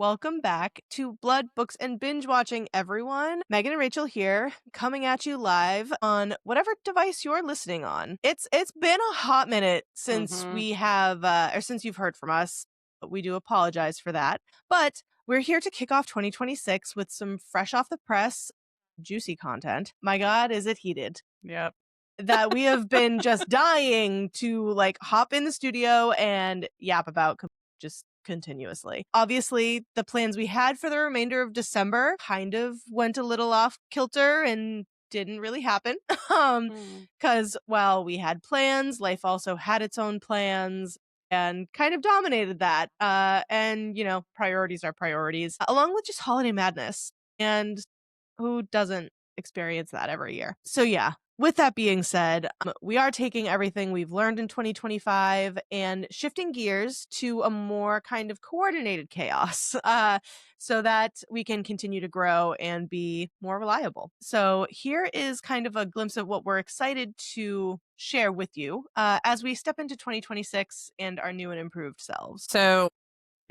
Welcome back to Blood, Books, and Binge-Watching, everyone. Megan and Rachel here, coming at you live on whatever device you're listening on. It's been a hot minute since we have, or since you've heard from us. We do apologize for that. But we're here to kick off 2026 with some fresh off the press, juicy content. My God, is it heated? Yep. That we have been just dying to hop in the studio and yap about just continuously. Obviously, the plans we had for the remainder of December kind of went a little off kilter and didn't really happen. Because while we had plans, life also had its own plans and kind of dominated that. And, priorities are priorities, along with just holiday madness. And who doesn't experience that every year? So yeah, with that being said, we are taking everything we've learned in 2025 and shifting gears to a more kind of coordinated chaos so that we can continue to grow and be more reliable. So here is kind of a glimpse of what we're excited to share with you as we step into 2026 and our new and improved selves. So,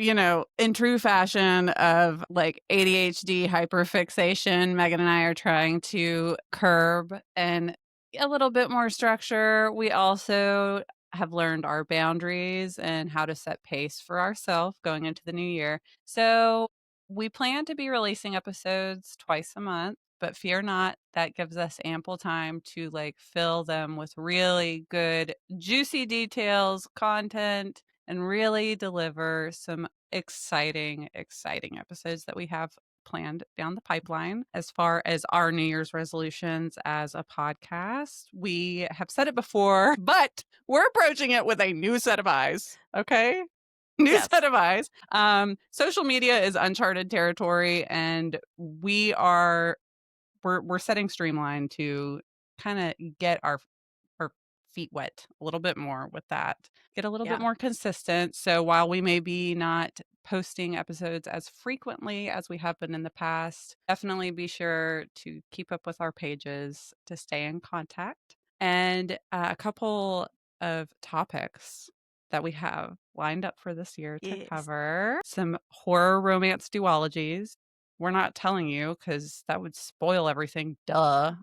in true fashion of ADHD hyperfixation, Megan and I are trying to curb and a little bit more structure. We also have learned our boundaries and how to set pace for ourselves going into the new year. So we plan to be releasing episodes twice a month, but fear not, that gives us ample time to fill them with really good, juicy details, content, and really deliver some exciting episodes that we have planned down the pipeline. As far as our New Year's resolutions as a podcast, we have said it before, but we're approaching it with a new set of eyes. Okay. New set of eyes. Social media is uncharted territory, and we're setting Streamline to kind of get our feet wet a little bit more with that, get a little bit more consistent. So while we may be not posting episodes as frequently as we have been in the past, definitely be sure to keep up with our pages to stay in contact. And a couple of topics that we have lined up for this year to cover: some horror romance duologies. We're not telling you because that would spoil everything. Duh.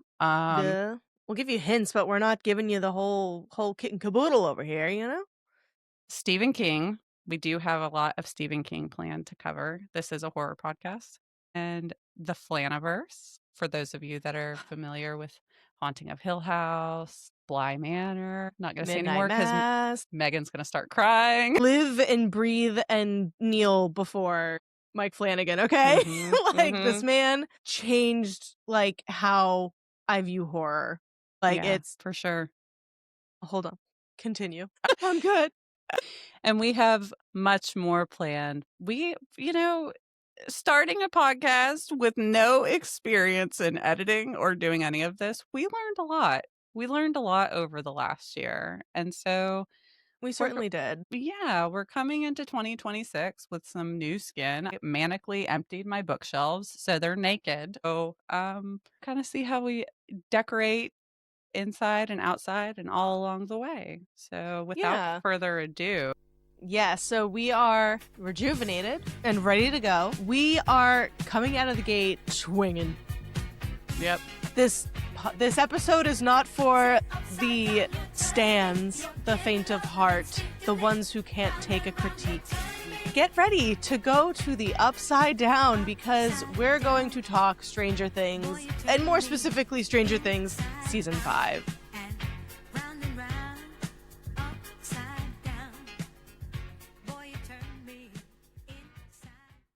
We'll give you hints, but we're not giving you the whole kit and caboodle over here, Stephen King. We do have a lot of Stephen King planned to cover. This is a horror podcast. And the Flaniverse, for those of you that are familiar with Haunting of Hill House, Bly Manor. Not going to say anymore because Megan's going to start crying. Live and breathe and kneel before Mike Flanagan, okay? This man changed how I view horror. It's for sure. Hold on. Continue. I'm good. And we have much more planned. We, starting a podcast with no experience in editing or doing any of this, we learned a lot. We learned a lot over the last year. And so we certainly did. Yeah, we're coming into 2026 with some new skin. I manically emptied my bookshelves, so they're naked. So kind of see how we decorate inside and outside and all along the way. So without further ado. So we are rejuvenated and ready to go. We are coming out of the gate swinging. Yep. This episode is not for the stans, the faint of heart, the ones who can't take a critique. Get ready to go to the upside down because we're going to talk Stranger Things, and more specifically Stranger Things Season 5.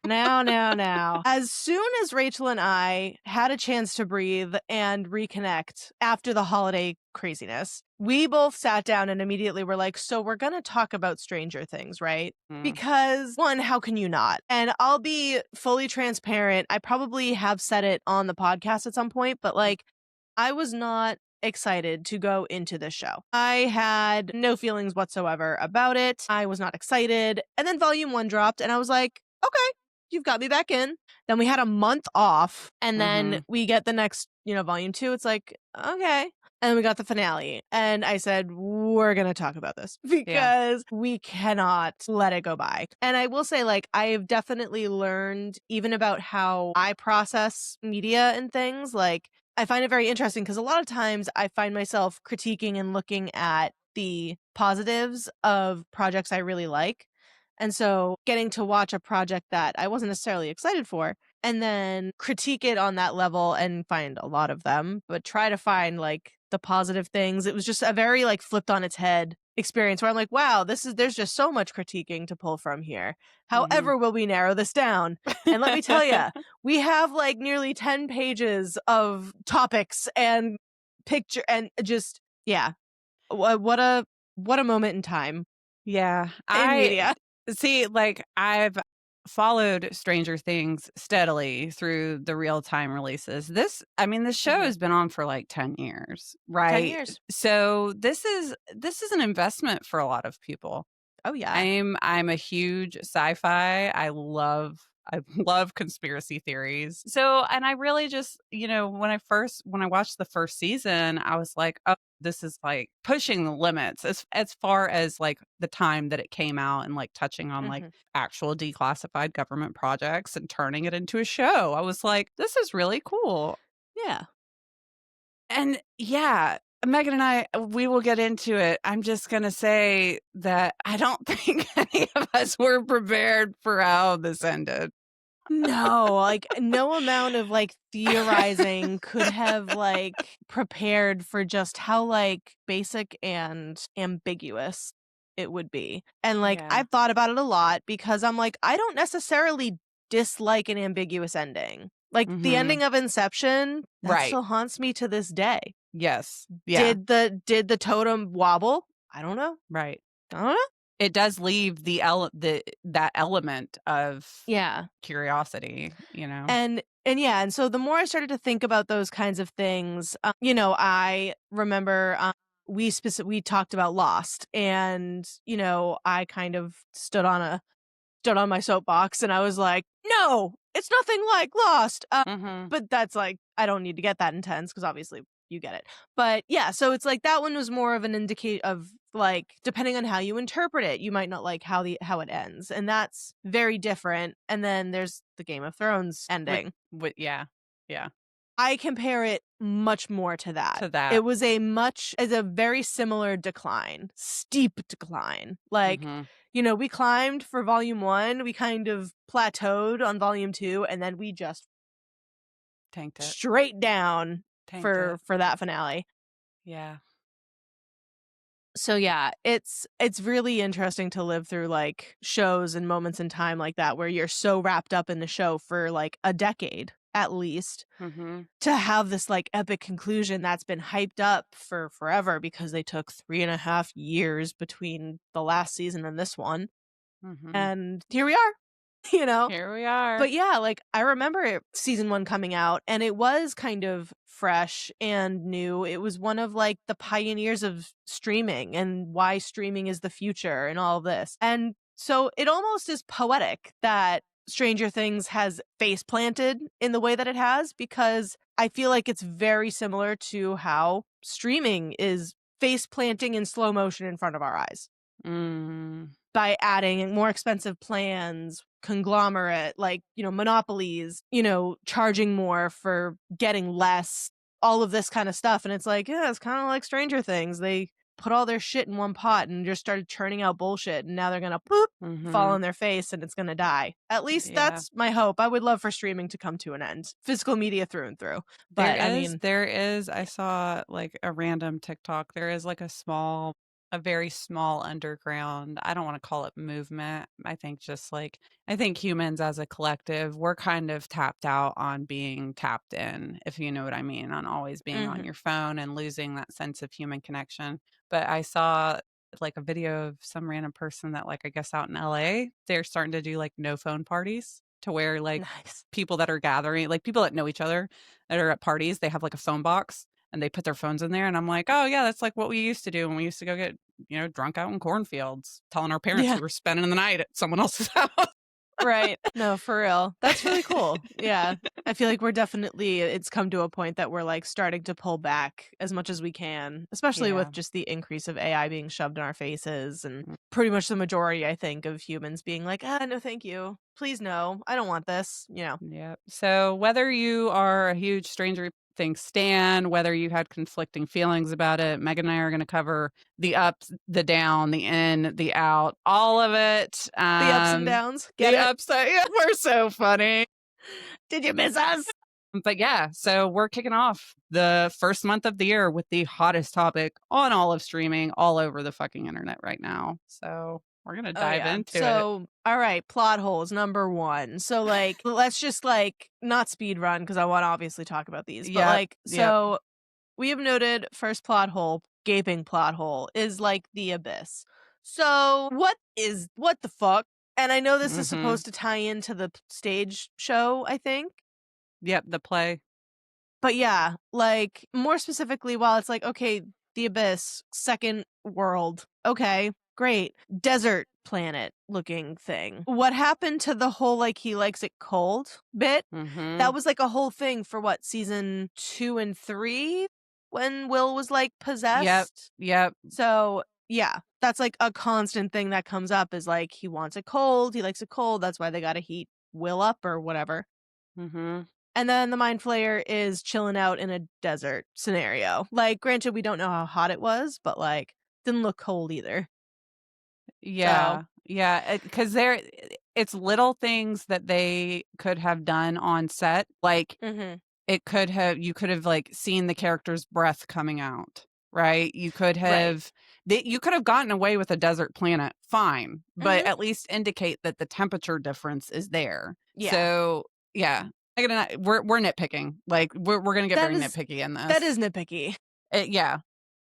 Now. As soon as Rachel and I had a chance to breathe and reconnect after the holiday craziness, we both sat down and immediately were like, so we're going to talk about Stranger Things, right? Because one, how can you not? And I'll be fully transparent. I probably have said it on the podcast at some point, but I was not excited to go into this show. I had no feelings whatsoever about it. I was not excited. And then Volume 1 dropped and I was like, okay, you've got me back in. Then we had a month off and then we get the next, Volume 2. It's like, okay. And we got the finale. And I said, we're going to talk about this Yeah. because we cannot let it go by. And I will say, like, I've definitely learned even about how I process media and things. Like, I find it very interesting because a lot of times I find myself critiquing and looking at the positives of projects I really like. And so getting to watch a project that I wasn't necessarily excited for and then critique it on that level and find a lot of them, but try to find like the positive things. It was just a very like flipped on its head experience where I'm like, wow, there's just so much critiquing to pull from here. Mhm. However, will we narrow this down? And let me tell you, we have like nearly 10 pages of topics and picture and just, yeah, what a moment in time Yeah. in I media. see, like, I've followed Stranger Things steadily through the real-time releases. This show Mhm. has been on for, like, 10 years, 10 right? years. So, this is an investment for a lot of people. Oh, yeah. I'm a huge sci-fi. I love conspiracy theories. So, and I really just, when I watched the first season, I was like, oh, this is like pushing the limits as far as like the time that it came out and like touching on like Mhm. actual declassified government projects and turning it into a show. I was like, this is really cool. Yeah. And yeah, Megan and I, we will get into it. I'm just going to say that I don't think any of us were prepared for how this ended. No, like, no amount of, like, theorizing could have, like, prepared for just how, like, basic and ambiguous it would be. And, like, Yeah. I've thought about it a lot because I'm like, I don't necessarily dislike an ambiguous ending. Like, the Mhm. ending of Inception, that Right. still haunts me to this day. Yes. Yeah. Did the totem wobble? I don't know. Right. I don't know. It does leave that element of Yeah. curiosity, you know? And yeah, and so the more I started to think about those kinds of things, I remember we talked about Lost, and I kind of stood on my soapbox, and I was like, no, it's nothing like Lost. Mhm. But that's like I don't need to get that intense because obviously you get it. But yeah, so it's like that one was more of an indicate of like depending on how you interpret it, you might not like how it ends, and that's very different. And then there's the Game of Thrones ending. Yeah. Yeah. I compare it much more to that. To that. It was as a very similar decline, steep decline. Like, Mhm. we climbed for volume 1, we kind of plateaued on volume 2, and then we just Tanked it. straight down Tanked it. for that finale. Yeah. So yeah, it's really interesting to live through like shows and moments in time like that where you're so wrapped up in the show for like a decade at least Mhm. to have this like epic conclusion that's been hyped up for forever because they took 3.5 years between the last season and this one. Mhm. And here we are, you know? Here we are. But yeah, like I remember season 1 coming out and it was kind of fresh and new. It was one of like the pioneers of streaming and why streaming is the future and all of this. And so it almost is poetic that Stranger Things has face planted in the way that it has because I feel like it's very similar to how streaming is face planting in slow motion in front of our eyes Mm. by adding more expensive plans, conglomerate, like, monopolies, charging more for getting less, all of this kind of stuff. And it's like, yeah, it's kind of like Stranger Things. They put all their shit in one pot and just started churning out bullshit. And now they're going to poop, fall Mhm. on their face, and it's going to die. At least Yeah. that's my hope. I would love for streaming to come to an end. Physical media through and through. But I mean, There is, I saw like a random TikTok. There is like a very small underground, I don't want to call it movement. I think humans as a collective, we're kind of tapped out on being tapped in, if you know what I mean, on always being on mhm. your phone and losing that sense of human connection. But I saw like a video of some random person that like I guess out in LA, they're starting to do like no phone parties to where like Nice. people that are gathering, like people that know each other that are at parties, they have like a phone box and they put their phones in there. And I'm like, oh, yeah, that's like what we used to do when we used to go get, drunk out in cornfields, telling our parents Yeah. we were spending the night at someone else's house. Right. No, for real. That's really cool. Yeah. I feel like it's come to a point that we're like starting to pull back as much as we can, especially Yeah. with just the increase of AI being shoved in our faces and Mm. pretty much the majority, I think, of humans being like, no, thank you. Please, no, I don't want this. Yep. So whether you are a huge Stranger Things stan, whether you had conflicting feelings about it, Megan and I are going to cover the ups, the down, the in, the out, all of it. The ups and downs. Get The it? upside. Yeah, we're so funny. Did you miss us? But yeah, so we're kicking off the first month of the year with the hottest topic on all of streaming all over the fucking internet right now. So we're going to Oh, dive yeah. into it. So, all right, plot holes, number one. So, like, let's just, like, not speed run because I want to obviously talk about these. But, Yep. like, Yep. so we have noted first plot hole, gaping plot hole, is, like, the abyss. So, what the fuck? And I know this is Mm-hmm. supposed to tie into the stage show, I think. Yep. The play. But yeah, like, more specifically, while it's like, okay, the abyss, second world, okay, great. Desert planet looking thing. What happened to the whole, like, he likes it cold bit? Mm-hmm. That was, like, a whole thing for what, season 2 and 3? When Will was, like, possessed? Yep. So, yeah, that's, like, a constant thing that comes up is, like, he wants it cold, he likes it cold, that's why they gotta heat Will up or whatever. Mm-hmm. And then the Mind Flayer is chilling out in a desert scenario. Like, granted, we don't know how hot it was, but, like, didn't look cold either. Yeah. Yeah. Because it's little things that they could have done on set. Like, Mm-hmm. you could have like seen the character's breath coming out, right? You could Right. have, you could have gotten away with a desert planet, fine, but Mhm. at least indicate that the temperature difference is there. Yeah. So yeah, Megan and I, we're nitpicking. Like we're gonna get very nitpicky in this. That is nitpicky. Yeah.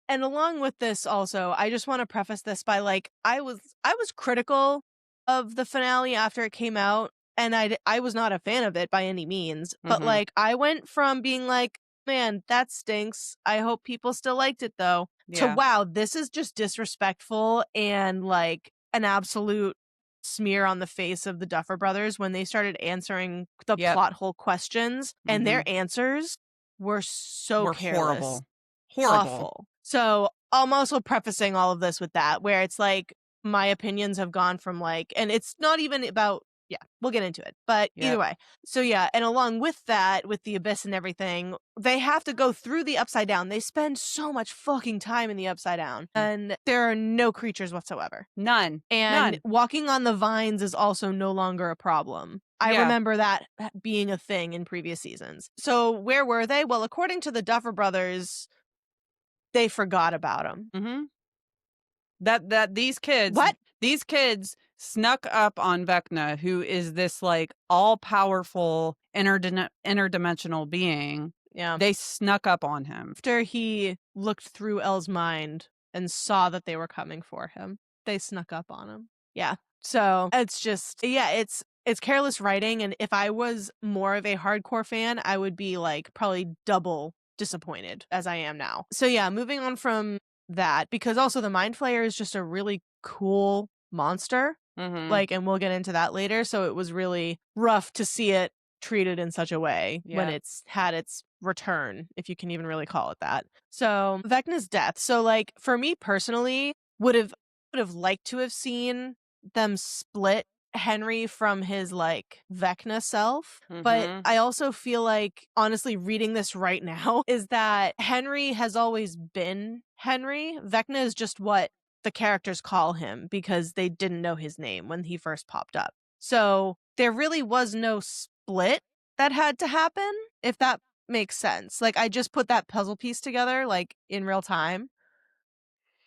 And along with this also, I just want to preface this by, like, I was critical of the finale after it came out, and I was not a fan of it by any means, but Mhm. like I went from being like, man, that stinks. I hope people still liked it though, to Yeah. wow, this is just disrespectful and like an absolute smear on the face of the Duffer Brothers when they started answering the Yep. plot hole questions, and their Mhm. answers were so We're careless. horrible. Awful. So I'm also prefacing all of this with that, where it's like my opinions have gone from like, and it's not even about, yeah, we'll get into it. But Yep. either way. So yeah, and along with that, with the abyss and everything, they have to go through the upside down. They spend so much fucking time in the upside down, and there are no creatures whatsoever. None. And walking on the vines is also no longer a problem. I Yeah. remember that being a thing in previous seasons. So where were they? Well, according to the Duffer Brothers, they forgot about him. Mm-hmm. That these kids What? snuck up on Vecna, who is this like all powerful interdimensional being. Yeah. They snuck up on him. After he looked through Elle's mind and saw that they were coming for him, they snuck up on him. Yeah. So it's just, yeah, it's careless writing. And if I was more of a hardcore fan, I would be like probably double disappointed as I am now. So yeah, moving on from that, because also the Mind Flayer is just a really cool monster. Mm-hmm. Like, and we'll get into that later. So it was really rough to see it treated in such a way when it's had its return, if you can even really call it that. So Vecna's death. So like for me personally, would have liked to have seen them split Henry from his like Vecna self. But Mhm. I also feel like, honestly, reading this right now is that Henry has always been Henry. Vecna is just what the characters call him because they didn't know his name when he first popped up. So there really was no split that had to happen, if that makes sense. Like, I just put that puzzle piece together, like, in real time.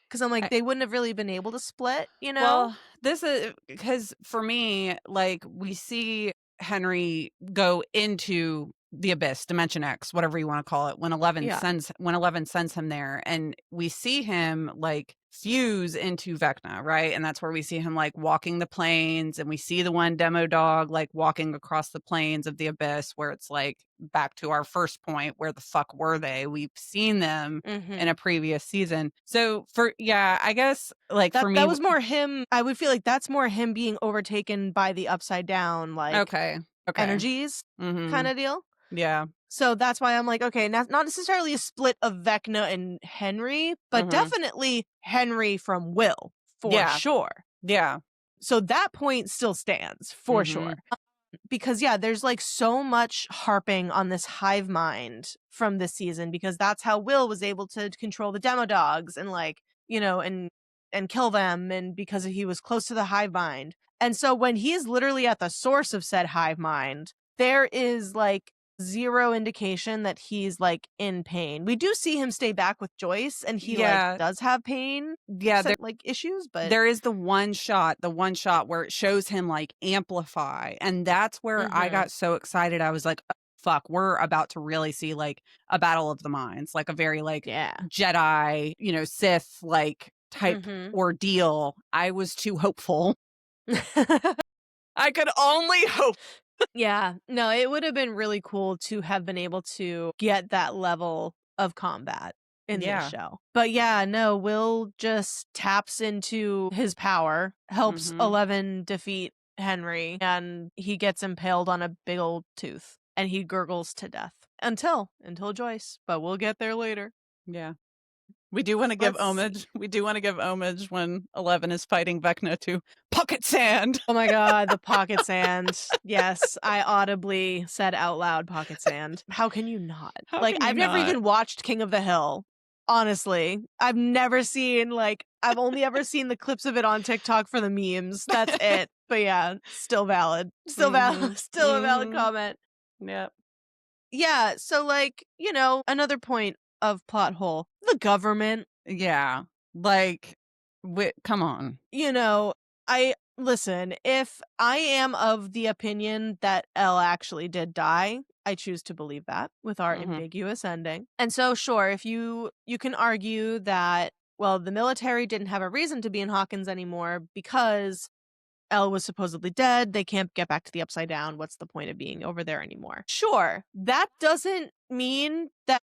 Because I'm like, they wouldn't have really been able to split, you know? Well, this is because for me, like we see Henry go into the abyss, Dimension X, whatever you want to call it, when Eleven Yeah. sends him there, and we see him like fuse into Vecna, right? And that's where we see him like walking the plains, and we see the one demo dog like walking across the plains of the abyss, where it's like back to our first point, where the fuck were they? We've seen them in a previous season. So I guess like for me, That was more him. I would feel like that's more him being overtaken by the upside down, like okay. energies kind of deal. Yeah. So that's why I'm like, okay, not necessarily a split of Vecna and Henry, but definitely Henry from Will for sure. Yeah. So that point still stands for sure. Because there's like so much harping on this hive mind from this season, because that's how Will was able to control the demo dogs and like, and kill them, and because he was close to the hive mind. And so when he's literally at the source of said hive mind, there is like zero indication that he's like in pain. We do see him stay back with Joyce, and he like does have pain, like issues, but there is the one shot where it shows him like amplify, and that's where I got so excited. I was like, oh, fuck, we're about to really see like a battle of the minds, like a very like Jedi, Sith like type ordeal. I was too hopeful. I could only hope. Yeah, no, it would have been really cool to have been able to get that level of combat in this show. But no, Will just taps into his power, helps 11 defeat Henry, and he gets impaled on a big old tooth, and he gurgles to death until Joyce, but we'll get there later. Yeah. We do want to give homage. We do want to give homage when 11 is fighting Vecna to pocket sand. Oh my god, the pocket sand. Yes, I audibly said out loud pocket sand. How can you not? I've never even watched King of the Hill. Honestly, I've never seen I've only ever seen the clips of it on TikTok for the memes. That's it. But still valid. Still valid. Still a valid comment. Yep. Yeah, so another point of plot hole, the government. Yeah. Come on. Listen, if I am of the opinion that Elle actually did die, I choose to believe that with our ambiguous ending. And so sure, if you can argue that, well, the military didn't have a reason to be in Hawkins anymore because Elle was supposedly dead. They can't get back to the Upside Down. What's the point of being over there anymore? Sure, that doesn't mean that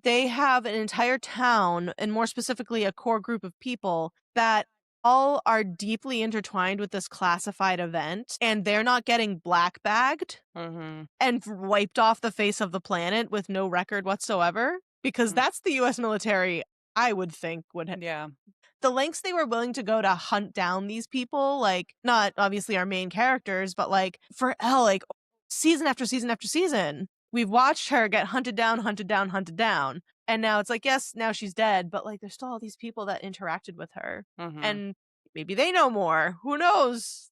they have an entire town, and more specifically a core group of people, that all are deeply intertwined with this classified event, and they're not getting black bagged and wiped off the face of the planet with no record whatsoever, because that's the U.S. military, I would think, would have. The lengths they were willing to go to hunt down these people, like, not obviously our main characters, but like for Elle, like season after season after season, we've watched her get hunted down, hunted down, hunted down. And now it's like, yes, now she's dead, but like there's still all these people that interacted with her. And maybe they know more. Who knows?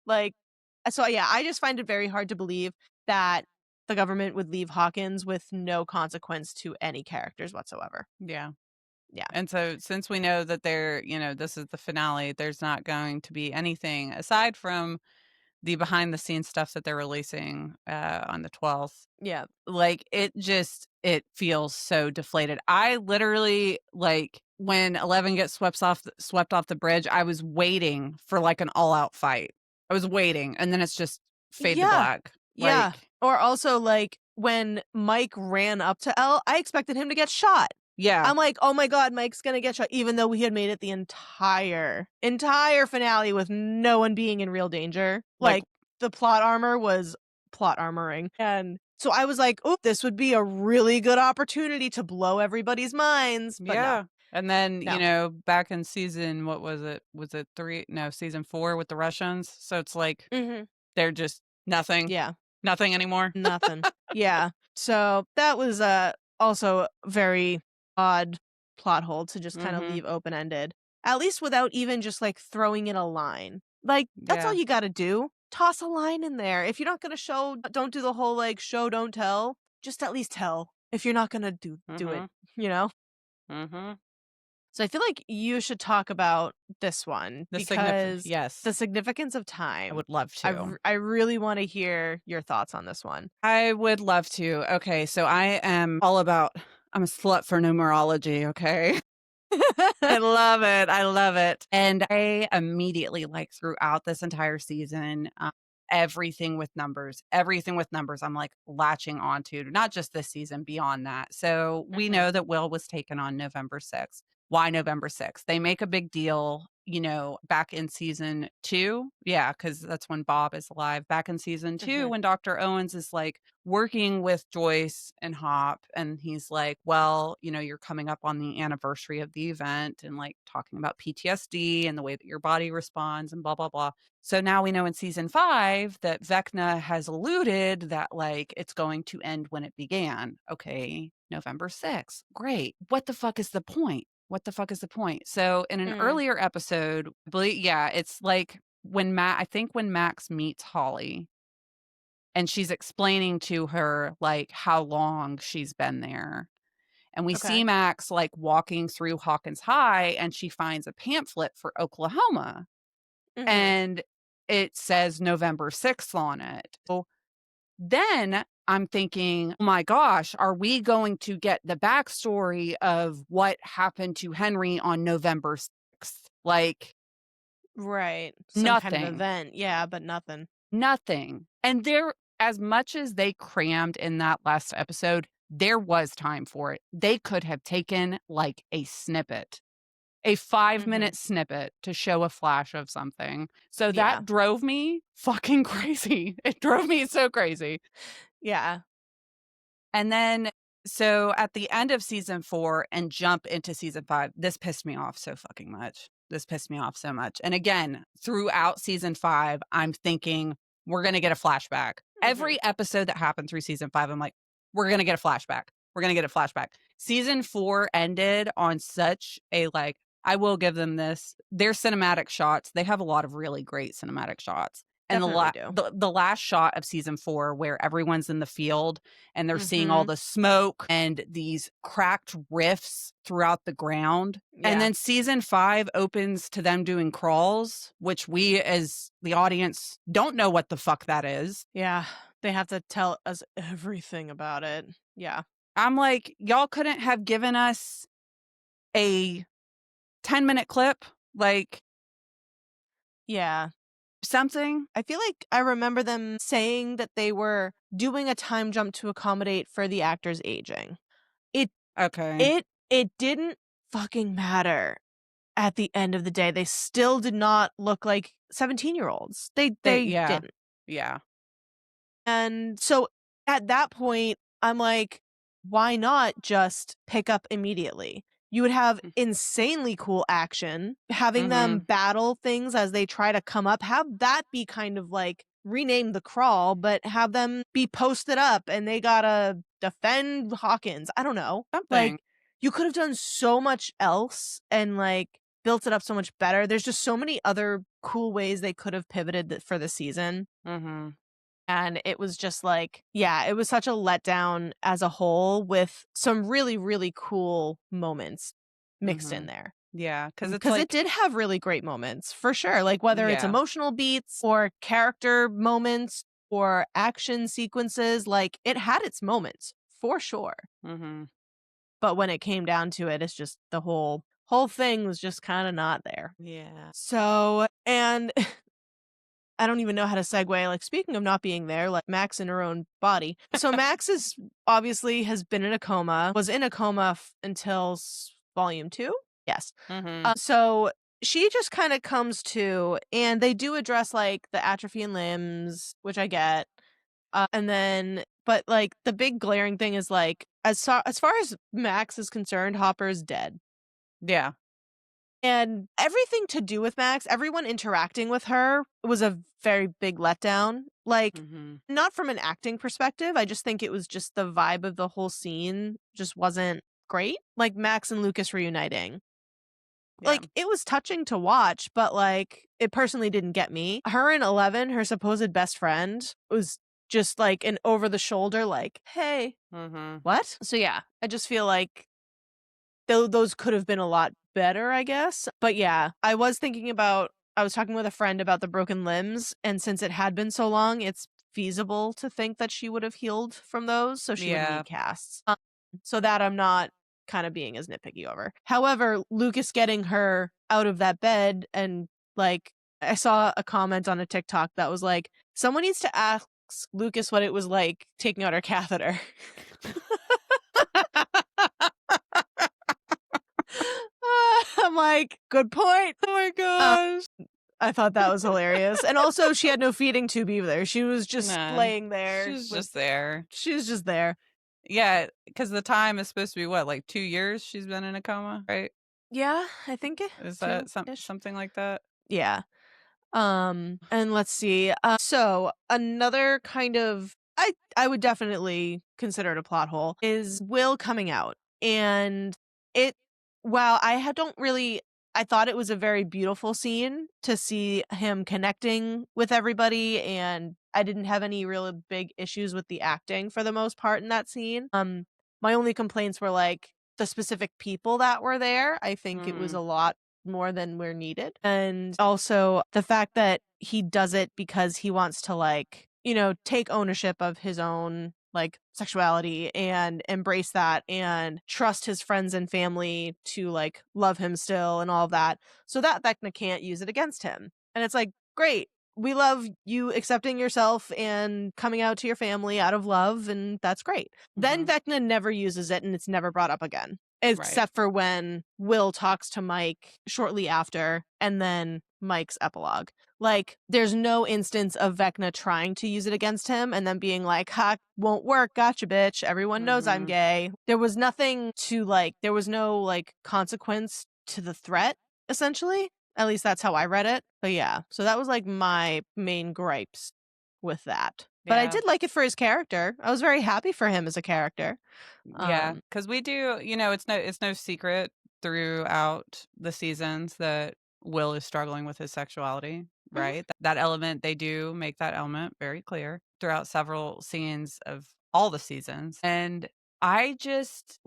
So I just find it very hard to believe that the government would leave Hawkins with no consequence to any characters whatsoever. Yeah. Yeah. And so since we know that this is the finale, there's not going to be anything aside from the behind the scenes stuff that they're releasing on the 12th. Yeah. It feels so deflated. I literally, when 11 gets swept off the bridge, I was waiting for like an all out fight. I was waiting, and then it's just fade to black. Yeah. Or also when Mike ran up to Elle, I expected him to get shot. Yeah. I'm like, oh my god, Mike's gonna get shot, even though we had made it the entire finale with no one being in real danger. The plot armor was plot armoring. And so I was like, oh, this would be a really good opportunity to blow everybody's minds. But no. And then, back in season, what was it? Was it 3? No, season 4 with the Russians. So it's like, they're just nothing. Yeah. Nothing anymore. Nothing. Yeah. So that was also very odd plot hole to just kind of leave open-ended, at least without even just throwing in a line. That's all you got to do. Toss a line in there. If you're not going to show, don't do the whole show don't tell. Just at least tell if you're not going to do it, So I feel like you should talk about this one because Yes, the significance of I time. would love to. I really want to hear your thoughts on this one. I would love to. Okay, so I am all about I'm a slut for numerology, okay? I love it. I love it. And I immediately, like, throughout this entire season, everything with numbers, I'm like latching onto, not just this season, beyond that. So we Mhm. know that Will was taken on November 6th. Why November 6th? They make a big deal, back in season 2. Yeah, because that's when Bob is alive. Back in season 2, Mhm. when Dr. Owens is like working with Joyce and Hop, and he's like, well, you're coming up on the anniversary of the event, and like talking about PTSD and the way that your body responds and blah, blah, blah. So now we know in season 5 that Vecna has alluded that, like, it's going to end when it began. Okay, November 6th. Great. What the fuck is the point? What the fuck is the point? So in an Mm. earlier episode, yeah, it's like I think when Max meets Holly and she's explaining to her like how long she's been there. And we see Okay. Max like walking through Hawkins High, and she finds a pamphlet for Oklahoma, Mhm. and it says November 6th on it. So then I'm thinking, oh my gosh, are we going to get the backstory of what happened to Henry on November 6th? Like, Right. Some kind of nothing, event. Yeah, but nothing. nothing. And as much as they crammed in that last episode, there was time for it. They could have taken like a snippet, a 5-minute Mhm. snippet to show a flash of something. So Yeah. that drove me fucking crazy. It drove me so crazy. Yeah. And then, so at the end of season 4 and jump into season 5, this pissed me off so fucking much. This pissed me off so much. And again, throughout season 5, I'm thinking we're going to get a flashback. Mhm. Every episode that happened through season 5, I'm like, we're going to get a flashback. We're going to get a flashback. Season 4 ended on such a, like, I will give them this. Their cinematic shots, they have a lot of really great cinematic shots. And Definitely do. the last shot of season 4, where everyone's in the field and they're seeing all Mhm. the smoke and these cracked rifts throughout the ground. And Yeah. then season 5 opens to them doing crawls, which we as the audience don't know what the fuck that is. Yeah. They have to tell us everything about it. Yeah. I'm like, y'all couldn't have given us a 10-minute clip, like Yeah. something. I feel like I remember them saying that they were doing a time jump to accommodate for the actors aging. It Okay. it didn't fucking matter at the end of the day. They still did not look like 17-year-olds. They Yeah. didn't. Yeah. And so at that point, I'm like, why not just pick up immediately? You would have insanely cool action, having them Mhm. battle things as they try to come up, have that be kind of like rename the crawl, but have them be posted up and they gotta defend Hawkins. I don't know. Like, Something. you could have done so much else and like built it up so much better. There's just so many other cool ways they could have pivoted for the season. Mhm. And it was just like, yeah, it was such a letdown as a whole with some really, really cool moments mixed in Mhm. there. Yeah, cuz it's Because it like, did have really great moments, for sure. Like whether it's yeah. emotional beats or character moments or action sequences, like it had its moments, for sure. Mhm. But when it came down to it, it's just the whole thing was just kind of not there. Yeah. So, and I don't even know how to segue, like, speaking of not being there, like, Max in her own body. So Max is obviously has been in a coma, was in a coma until volume 2? Yes. Mhm. So she just kinda comes to, and they do address, like, the atrophy in limbs, which I get, and then but, like, the big glaring thing is, like, as far as Max is concerned, Hopper is dead. Yeah. And everything to do with Max, everyone interacting with her was a very big letdown. Like, Mhm. not from an acting perspective, I just think it was just the vibe of the whole scene just wasn't great. Like Max and Lucas reuniting. Yeah. Like, it was touching to watch, but like, it personally didn't get me. Her and 11, her supposed best friend, was just like an over the shoulder, like, hey, Mhm. what? So yeah, I just feel like those could have been a lot better, I guess. But yeah, I was talking with a friend about the broken limbs, and since it had been so long, it's feasible to think that she would have healed from those, so she wouldn't Yeah. need casts. So that I'm not kind of being as nitpicky over. However, Lucas getting her out of that bed, and like I saw a comment on a TikTok that was like, someone needs to ask Lucas what it was like taking out her catheter. I'm like, good point. Oh my gosh. I thought that was hilarious. And also, she had no feeding tube either. She was just None. laying there. She's just there. She was just there. Yeah, because the time is supposed to be what, like 2 years she's been in a coma, right? Yeah, I think it Is that two-ish. something like that? Yeah. And let's see. So another kind of I would definitely consider it a plot hole is Will coming out. And it while I thought it was a very beautiful scene to see him connecting with everybody, and I didn't have any really big issues with the acting for the most part in that scene. My only complaints were like the specific people that were there. I think it was a lot more than we're needed. And also the fact that he does it because he wants to like, take ownership of his own like sexuality and embrace that and trust his friends and family to like love him still and all of that. So that Vecna can't use it against him. And it's like, great. We love you accepting yourself and coming out to your family out of love, and that's great. Then Vecna never uses it, and it's never brought up again. Except for when Will talks to Mike shortly after, and then Mike's epilogue. Like, there's no instance of Vecna trying to use it against him and then being like, ha, won't work, gotcha, bitch. Everyone knows I'm gay. There was nothing to, like, there was no, like, consequence to the threat, essentially. At least that's how I read it. But yeah, so that was, like, my main gripes with that. But I did like it for his character. I was very happy for him as a character. Yeah, because we do, it's no secret throughout the seasons that Will is struggling with his sexuality, right? That element, they do make that element very clear throughout several scenes of all the seasons. And I just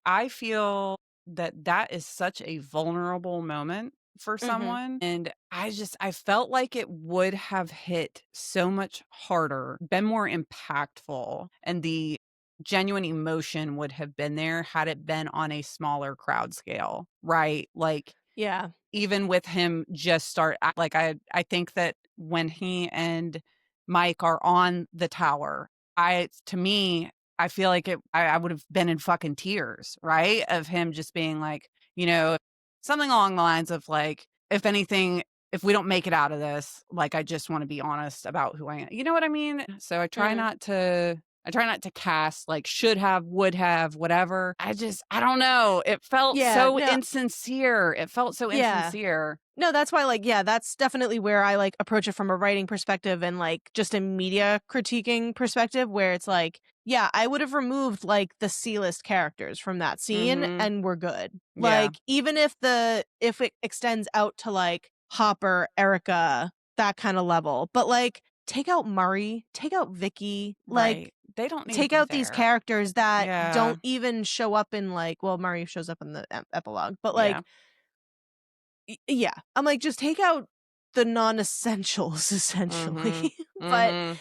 I feel that is such a vulnerable moment for someone. And I felt like it would have hit so much harder, been more impactful, and the genuine emotion would have been there had it been on a smaller crowd scale, right? Like, Yeah. even with him just I think that when he and Mike are on the tower, to me, I feel like I would have been in fucking tears, right? Of him just being like, something along the lines of like, if anything, if we don't make it out of this, like, I just want to be honest about who I am. You know what I mean? So I try not to cast like should have, would have, whatever. I don't know. It felt so insincere. It felt so insincere. No, that's why, like, yeah, that's definitely where I like approach it from a writing perspective and like just a media critiquing perspective, where it's like, yeah, I would have removed like the C-list characters from that scene and we're good. Like, even if it extends out to like Hopper, Erica, that kind of level, but like take out Murray, take out Vicky, like they don't need take to be out these there. characters that don't even show up in like, well, Murray shows up in the epilogue, but like, yeah, I'm like, just take out the non-essentials essentially. But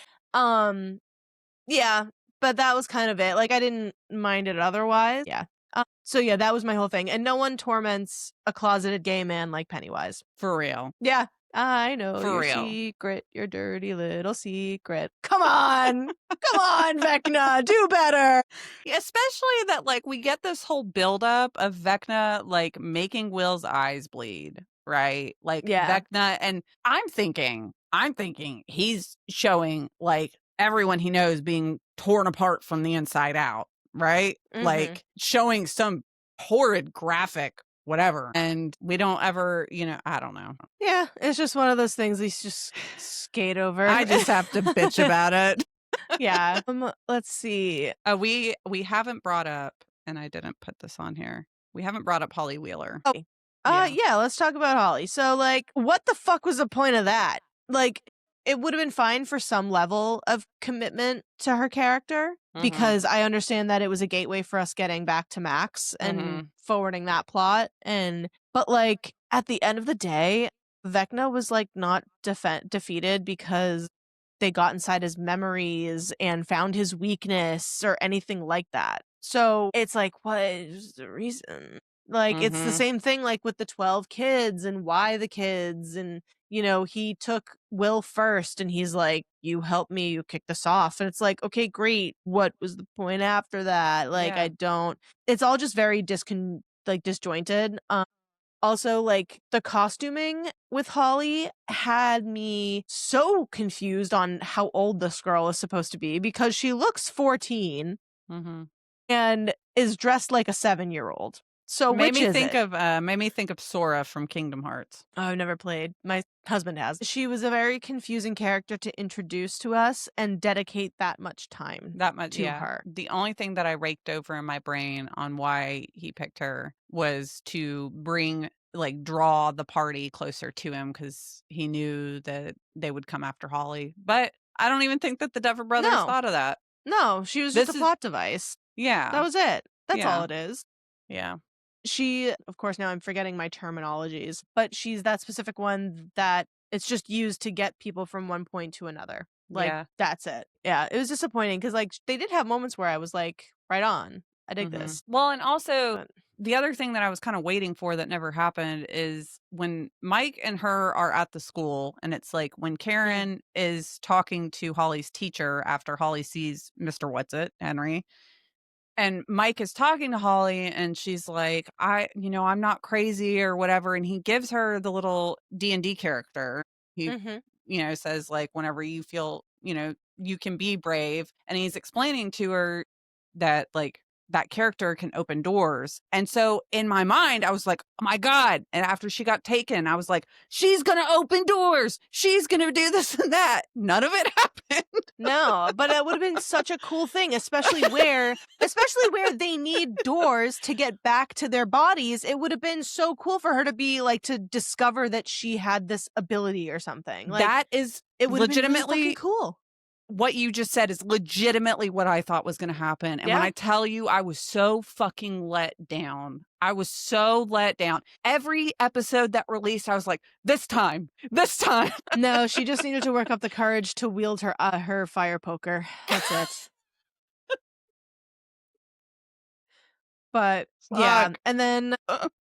yeah, but that was kind of it. Like, I didn't mind it otherwise. Yeah. So yeah, that was my whole thing. And no one torments a closeted gay man like Pennywise. For real. Yeah. I know For your real. secret, your dirty little secret. Come on. Come on, Vecna. Do better. Especially that, like, we get this whole buildup of Vecna, like, making Will's eyes bleed, right? Like, Vecna, and I'm thinking he's showing, like, everyone he knows being torn apart from the inside out, right? Like, showing some horrid graphic whatever. And we don't ever, I don't know. Yeah, it's just one of those things we just skate over. I just have to bitch about it. Yeah. Let's see. We haven't brought up, and I didn't put this on here, we haven't brought up Holly Wheeler. Yeah, let's talk about Holly. So, like, what the fuck was the point of that? Like, it would have been fine for some level of commitment to her character, because I understand that it was a gateway for us getting back to Max and forwarding that plot. And But, like, at the end of the day, Vecna was, like, not defeated because they got inside his memories and found his weakness or anything like that. So, it's like, what is the reason? Like, it's the Mhm. same thing, like, with the 12 kids and why the kids and, he took Will first and he's like, "You helped me, you kicked us off." And it's like, "Okay, great. What was the point after that?" Like, I Yeah. don't it's all just very disjointed. Also, like, the costuming with Holly had me so confused on how old this girl is supposed to be because she looks 14 Mhm. and is dressed like a 7-year-old. So which is it? Made me think of Sora from Kingdom Hearts. Oh, I've never played. My husband has. She was a very confusing character to introduce to us and dedicate that much time That much, to yeah. her. The only thing that I raked over in my brain on why he picked her was to draw the party closer to him because he knew that they would come after Holly. But I don't even think that the Dever brothers No, thought of that. no, she was just a This is, plot device. That yeah, was it. That's all yeah, it is. yeah, She of course, now I'm forgetting my terminologies, but she's that specific one that it's just used to get people from one point to another. Like, yeah. that's it. Yeah, it was disappointing because, like, they did have moments where I was like, "Right on. I dig Mhm. this." Well, and also But the other thing that I was kind of waiting for that never happened is when Mike and her are at the school, and it's like when mm, Karen is talking to Holly's teacher after Holly sees Mr. Whatsit, Henry, and Mike is talking to Holly and she's like, I'm not crazy or whatever. And he gives her the little D&D character. He, mhm. says like, whenever you feel, you can be brave. And he's explaining to her that like that character can open doors. And so in my mind, I was like, oh my God. And after she got taken, I was like, she's going to open doors. She's going to do this and that. None of it happened. No, but it would've been such a cool thing, especially where they need doors to get back to their bodies. It would have been so cool for her to be like, to discover that she had this ability or something. Like, That is it would have been really fucking legitimately cool. what you just said is legitimately what I thought was gonna happen, and when Yeah. I tell you I was so fucking let down. I was so let down. Every episode that released, I was like, "This time, this time." No, she just needed to work up the courage to wield her fire poker. That's it. But yeah, Fuck. and then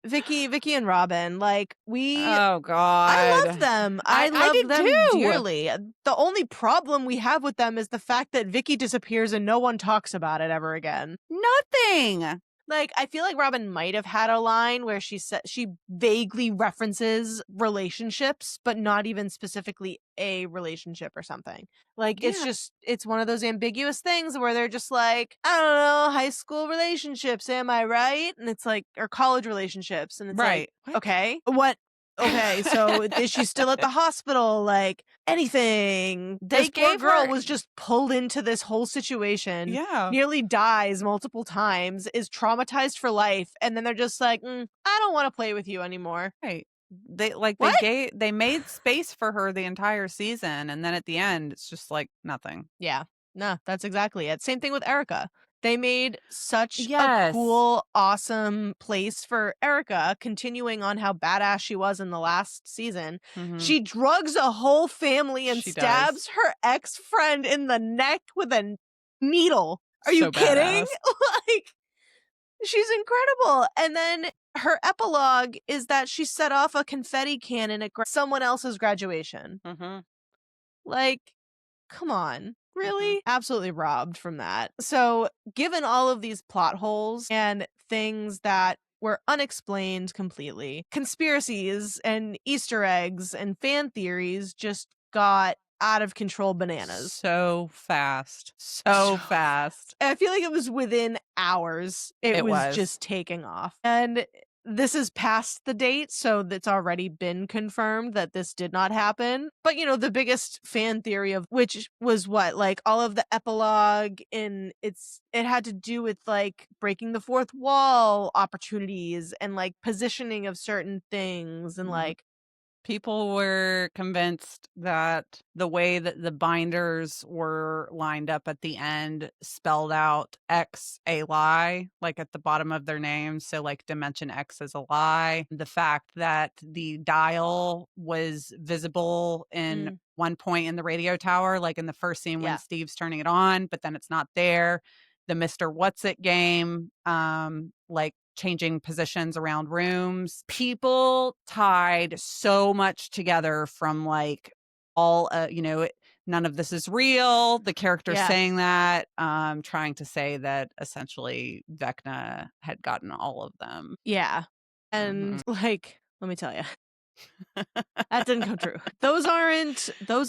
Vicky and Robin, like, Oh I god. love them. I I love did them too. dearly. The only problem we have with them is the fact that Vicky disappears and no one talks about it ever again. Nothing. Like, I feel like Robin might have had a line where she vaguely references relationships, but not even specifically a relationship or something. Like, Yeah. it's one of those ambiguous things where they're just like, I don't know, high school relationships, am I right? And it's like, or college relationships. And it's like, Right. What? okay, what? Okay, so is she still at the hospital? Like, anything. They This poor gave girl her was just pulled into this whole situation, Yeah. nearly dies multiple times, is traumatized for life, and then they're just like, I don't want to play with you anymore. Right. What? They made space for her the entire season, and then at the end, it's just like nothing. Yeah. No, that's exactly it. Same thing with Erica. They made such a Yes. cool, awesome place for Erica, continuing on how badass she was in the last season. Mhm. She drugs a whole family and She does. stabs her ex-friend in the neck with a needle. Are you So kidding? badass. Like, she's incredible. And then her epilogue is that she set off a confetti cannon at someone else's graduation. Mhm. Like, come on. Mhm. Really? Absolutely robbed from that. So, given all of these plot holes and things that were unexplained completely, conspiracies and Easter eggs and fan theories just got out of control bananas. So fast. So So fast. I feel like it was within hours. It It was was. just taking off. And this is past the date, so that's already been confirmed that this did not happen. But the biggest fan theory of which was what, like all of the epilogue in it had to do with like breaking the fourth wall opportunities and like positioning of certain things and Mhm. like People were convinced that the way that the binders were lined up at the end spelled out X a lie, like at the bottom of their name. So, like, Dimension X is a lie. The fact that the dial was visible in one point in the radio tower, like in the first scene when Yeah. Steve's turning it on, but then it's not there. The Mr. What's It game, like changing positions around rooms. People tied so much together from like all, none of this is real. The character Yeah. saying that, trying to say that essentially Vecna had gotten all of them. Yeah. And like, let me tell you, that didn't come true. Those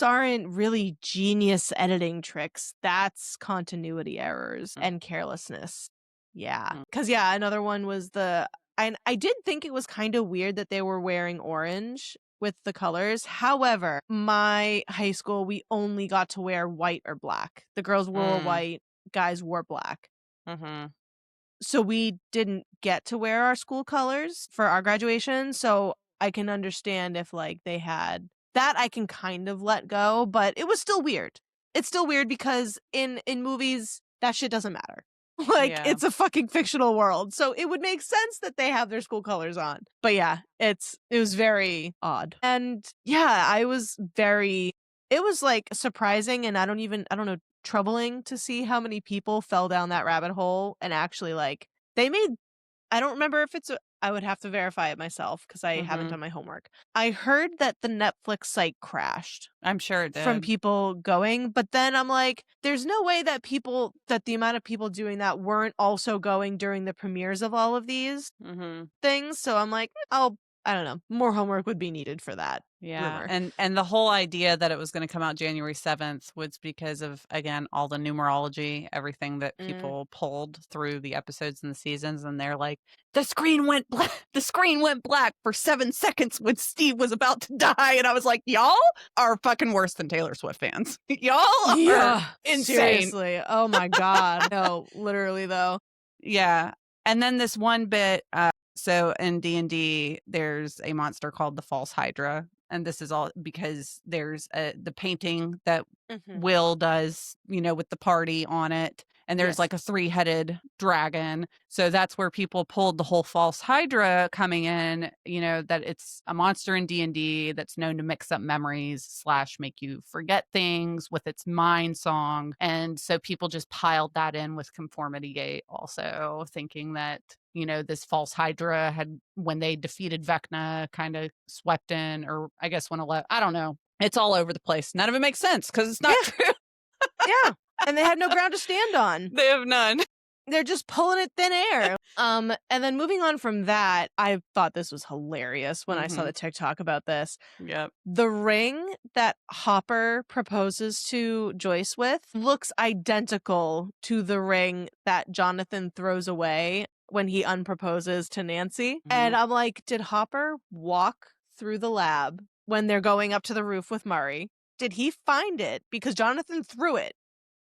aren't really genius editing tricks. That's continuity errors and carelessness. Yeah. Cuz yeah, another one was I did think it was kind of weird that they were wearing orange with the colors. However, my high school we only got to wear white or black. The girls wore white, guys wore black. So we didn't get to wear our school colors for our graduation. So I can understand if like they had that I can kind of let go, but it was still weird. It's still weird because in movies that shit doesn't matter. Like Yeah. it's a fucking fictional world. So it would make sense that they have their school colors on. But yeah, it was very odd. And yeah, it was like surprising and I don't know, troubling to see how many people fell down that rabbit hole and actually like I don't remember if I would have to verify it myself because I haven't done my homework. I heard that the Netflix site crashed I'm sure it from did. people going, but then I'm like, there's no way that the amount of people doing that weren't also going during the premieres of all of these things. So I'm like, I don't know, more homework would be needed for that. Yeah. Rumor. And the whole idea that it was going to come out January 7th was because of, again, all the numerology, everything that people pulled through the episodes and the seasons. And they're like, the screen went black for 7 seconds when Steve was about to die. And I was like, y'all are fucking worse than Taylor Swift fans. Y'all are insane. Seriously. Oh my God. No, literally though. Yeah. And then this one bit, so in D&D, there's a monster called the False Hydra. And this is all because there's the painting that Will does, with the party on it. And there's like a 3-headed dragon. So that's where people pulled the whole False Hydra coming in, that it's a monster in D&D that's known to mix up memories / make you forget things with its mind song. And so people just piled that in with Conformity Gate also, thinking that this False Hydra had, when they defeated Vecna, kind of swept in, or I guess when I don't know. It's all over the place. None of it makes sense because it's not true. Yeah. And they had no ground to stand on. They have none. They're just pulling it thin air. And then moving on from that, I thought this was hilarious when I saw the TikTok about this. Yep. The ring that Hopper proposes to Joyce with looks identical to the ring that Jonathan throws away when he unproposes to Nancy. And I'm like, did Hopper walk through the lab when they're going up to the roof with Murray? Did he find it? Because Jonathan threw it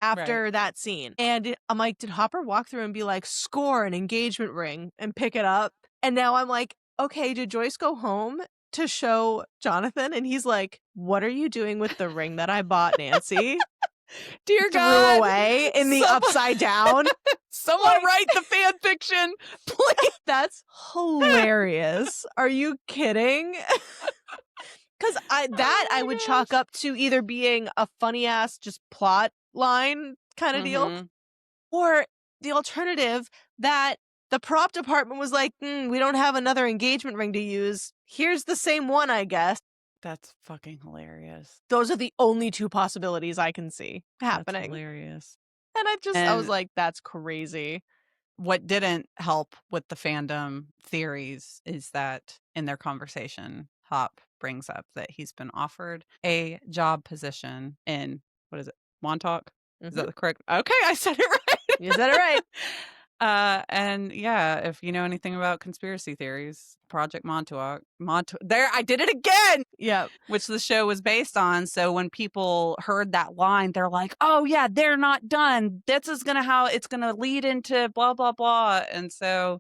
after that scene. And I'm like, did Hopper walk through and be like, score an engagement ring and pick it up? And now I'm like, okay, did Joyce go home to show Jonathan? And he's like, what are you doing with the ring that I bought, Nancy? Dear Threw God. away in the upside down. Someone write the fan fiction, please. That's hilarious. Are you kidding? Because I would chalk up to either being a funny ass just plot line kind of deal, or the alternative that the prop department was like, we don't have another engagement ring to use. Here's the same one, I guess. That's fucking hilarious. Those are the only two possibilities I can see happening. That's hilarious. And I was like, that's crazy. What didn't help with the fandom theories is that in their conversation, Hop brings up that he's been offered a job position in, what is it, Montauk? Is that the correct? Okay, I said it right. You said it right. And yeah, if you know anything about conspiracy theories, Project Montauk, there, I did it again. Yeah. Which the show was based on. So when people heard that line, they're like, oh yeah, they're not done. This is how it's gonna lead into blah, blah, blah. And so,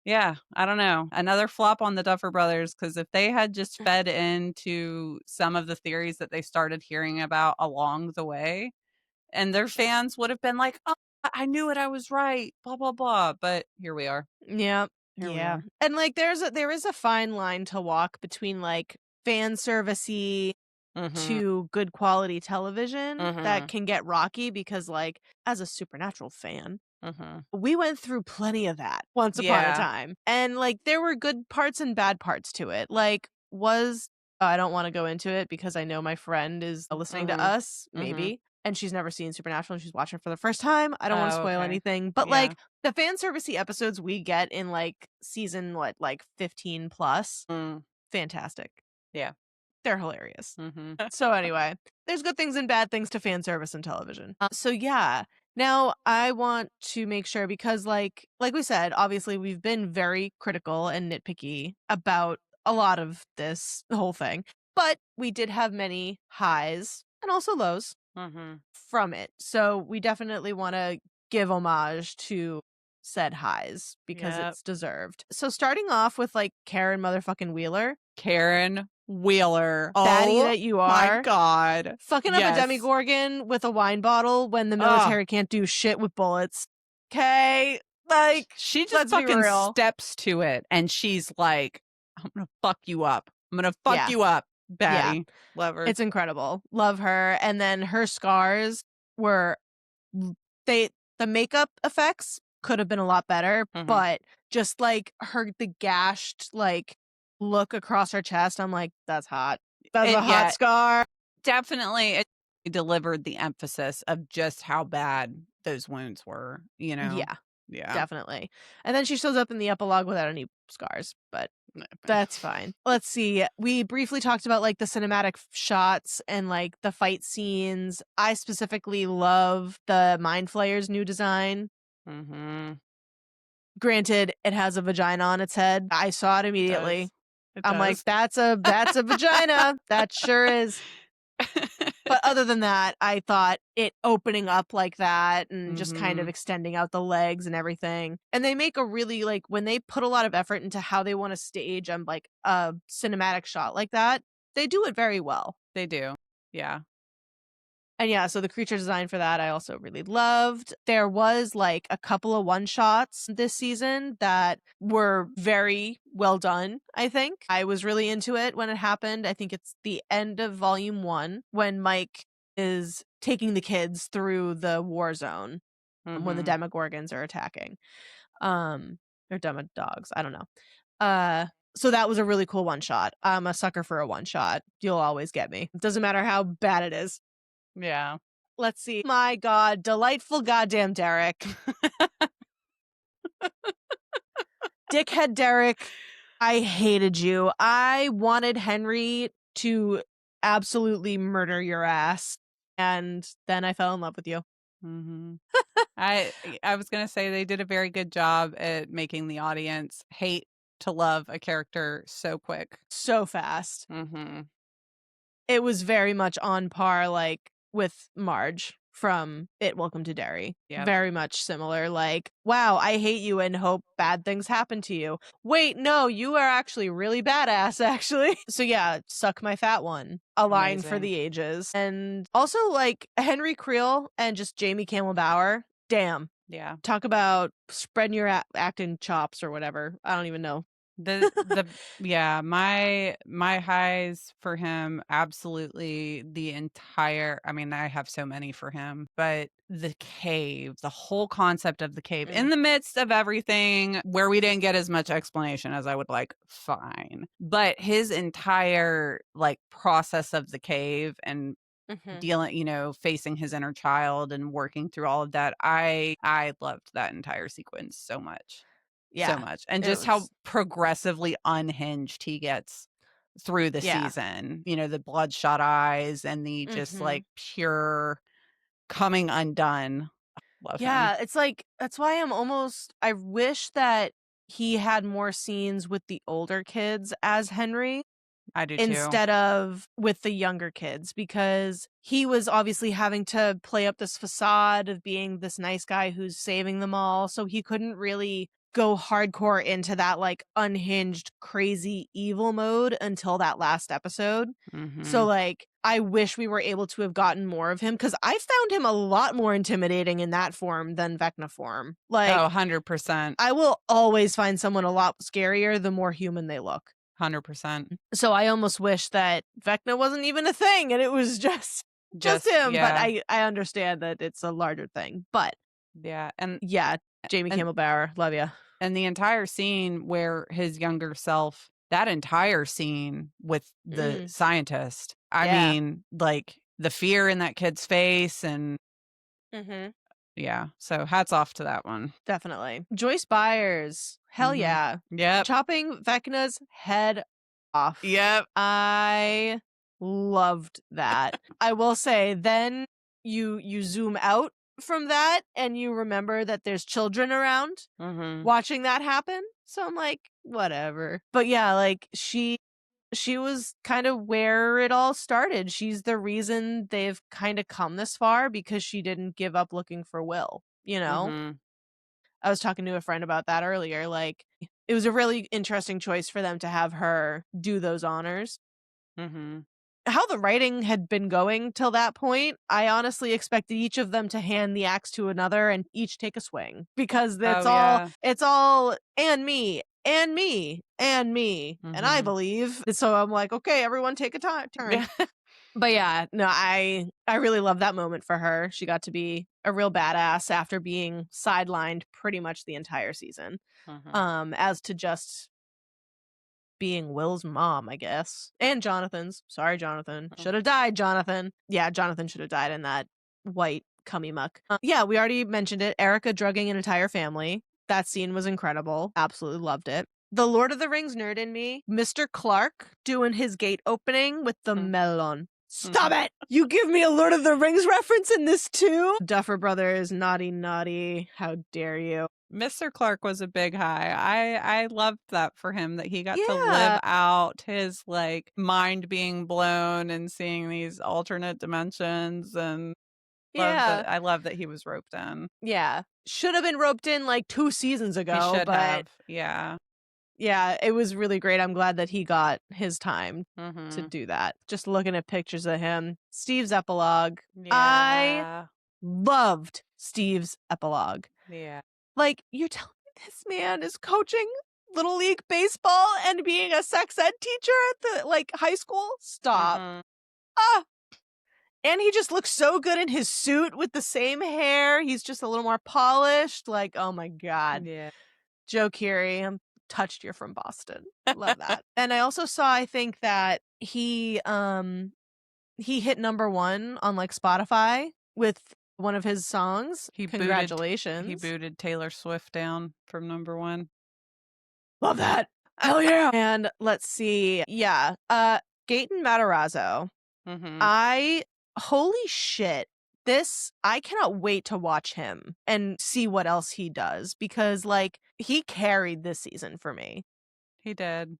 Yeah, I don't know. Another flop on the Duffer Brothers, because if they had just fed into some of the theories that they started hearing about along the way, and their fans would have been like, "Oh, I knew it, I was right, blah, blah, blah." But here we are. Yeah. Here we Yeah. are. And like there is a fine line to walk between like fan servicey Mhm. to good quality television that Mhm. can get rocky because like as a Supernatural fan, Mhm. we went through plenty of that once upon a Yeah. time. And like there were good parts and bad parts to it. Like was I don't want to go into it because I know my friend is listening to Mhm. us, Mhm. maybe, and she's never seen Supernatural and she's watching it for the first time. I don't want to Oh, spoil okay. anything, but Yeah. like the fan servicey episodes we get in like season like 15 plus, Mm. fantastic. Yeah. They're hilarious. Mhm. So anyway, there's good things and bad things to fan service and television. So yeah. Now I want to make sure because like we said, obviously we've been very critical and nitpicky about a lot of this whole thing. But we did have many highs and also lows Mhm. from it. So we definitely want to give homage to said highs because Yep. it's deserved. So starting off with like Karen motherfucking Wheeler, Karen Wheeler. baddie Oh that you my are. god. Fucking up a Yes. Demigorgon with a wine bottle when the Ugh. military can't do shit with bullets. Okay, like, She just let's be fucking real. steps to it and she's like, "I'm gonna fuck you up. I'm gonna fuck Yeah, you up, yeah, baddie." Love her. it's incredible. Love her. And then her scars were they the makeup effects could have been a lot better, Mhm. but just like the gashed like look across her chest, I'm like, that's hot. That's a hot Yeah, scar. definitely it delivered the emphasis of just how bad those wounds were, you know? Yeah, Yeah. definitely. And then she shows up in the epilogue without any scars, but that's fine. Let's see. We briefly talked about like the cinematic shots and like the fight scenes. I specifically love the Mind Flayer's new design. Mhm. Granted, it has a vagina on its head. I saw it It immediately. does. It I'm like, does. that's a vagina. That sure is. But other than that, I thought it opening up like that and just kind of Mhm. extending out the legs and everything. And they make a really like when they put a lot of effort into how they want to stage like a cinematic shot like that, they do it very well. They do. Yeah. And yeah, so the creature design for that I also really loved. There was like a couple of one shots this season that were very well done, I think. I was really into it when it happened. I think it's the end of volume 1 when Mike is taking the kids through the war zone when the Mhm. Demogorgons are attacking. Or Demodogs, I don't know. Uh so that was a really cool one shot. I'm a sucker for a one shot. You'll always get me. It doesn't matter how bad it is. Yeah. Let's see. My God, delightful goddamn Derek. Dickhead Derek, I hated you. I wanted Henry to absolutely murder your ass. And then I fell in love with you. Mhm. I was gonna say they did a very good job at making the audience hate to love a character so quick. So fast. Mhm. It was very much on par, like, with Marge from It Welcome to Derry. Yep. Very much similar. Like, wow, I hate you and hope bad things happen to you. Wait, no, you are actually really badass, actually. So yeah, suck my fat one. A line for Amazing. the ages. And also, like, Henry Creel and just Jamie Campbell Bower. Damn. Yeah. Talk about spreading your acting chops or whatever. I don't even know. The yeah, my highs for him absolutely the entire I mean, I have so many for him, but the cave, the whole concept of the cave in Mm. the midst of everything where we didn't get as much explanation as I would like, fine. But his entire like process of the cave and Mhm. dealing, facing his inner child and working through all of that. I loved that entire sequence so much. So Yeah. much. And It just how was, progressively unhinged he gets through the yeah. season. The bloodshot eyes and the just Mhm. like pure coming undone. Love him. Yeah, it's like that's why I wish that he had more scenes with the older kids as Henry I do too. instead of with the younger kids because he was obviously having to play up this facade of being this nice guy who's saving them all, so he couldn't really go hardcore into that like unhinged, crazy, evil mode until that last episode. So like I wish we were able to have gotten more of him because I found him a lot more intimidating in that form than Vecna form. Like, 100%. I will always find someone a lot scarier the more human they look. 100%. So I almost wish that Vecna wasn't even a thing and it was just him. Yeah. But I understand that it's a larger thing. But yeah, and Jamie and- Campbell Bower, love ya. and the entire scene where his younger self, that entire scene with the scientist, I mean, like the fear in that kid's face and yeah, so hats off to that one. Definitely. Joyce Byers, hell yeah. Yep. Chopping Vecna's head off. Yep. I loved that. I will say then you zoom out from that and you remember that there's children around watching that happen. So I'm like, whatever. But yeah, like she was kind of where it all started. She's the reason they've kind of come this far because she didn't give up looking for Will, you know? I was talking to a friend about that earlier. Like, it was a really interesting choice for them to have her do those honors. How the writing had been going till that point, I honestly expected each of them to hand the axe to another and each take a swing because it's all and me and me and me and I believe. So I'm like, okay, everyone take a turn. But yeah, no, I really love that moment for her. She got to be a real badass after being sidelined pretty much the entire season. As to just being Will's mom, I guess. And Jonathan's. Sorry, Jonathan. Should have died, Jonathan. Yeah, Jonathan should have died in that white cummy muck. Yeah, we already mentioned it. Erica drugging an entire family. That scene was incredible. Absolutely loved it. The Lord of the Rings nerd in me, Mr. Clark doing his gate opening with the melon. Stop it! You give me a Lord of the Rings reference in this too? Duffer Brothers, naughty, naughty. How dare you? Mr. Clark was a big high. I loved that for him, that he got to live out his like mind being blown and seeing these alternate dimensions, and I love that he was roped in. Yeah. Should have been roped in like 2 seasons ago. He should but have. Yeah. Yeah, it was really great. I'm glad that he got his time to do that. Just looking at pictures of him. Steve's epilogue. Yeah. I loved Steve's epilogue. Yeah. Like, you're telling me this man is coaching Little League Baseball and being a sex ed teacher at the, like, high school? Stop. And he just looks so good in his suit with the same hair. He's just a little more polished. Like, oh my God. Yeah. Joe Keery, I'm touched. You're from Boston. Love that. And I also saw, I think that he hit #1 on like Spotify with one of his songs. Congratulations. He booted Taylor Swift down from #1. Love that. Hell yeah. And let's see. Yeah. Gaten Matarazzo. Holy shit. I cannot wait to watch him and see what else he does because, like, he carried this season for me. He did.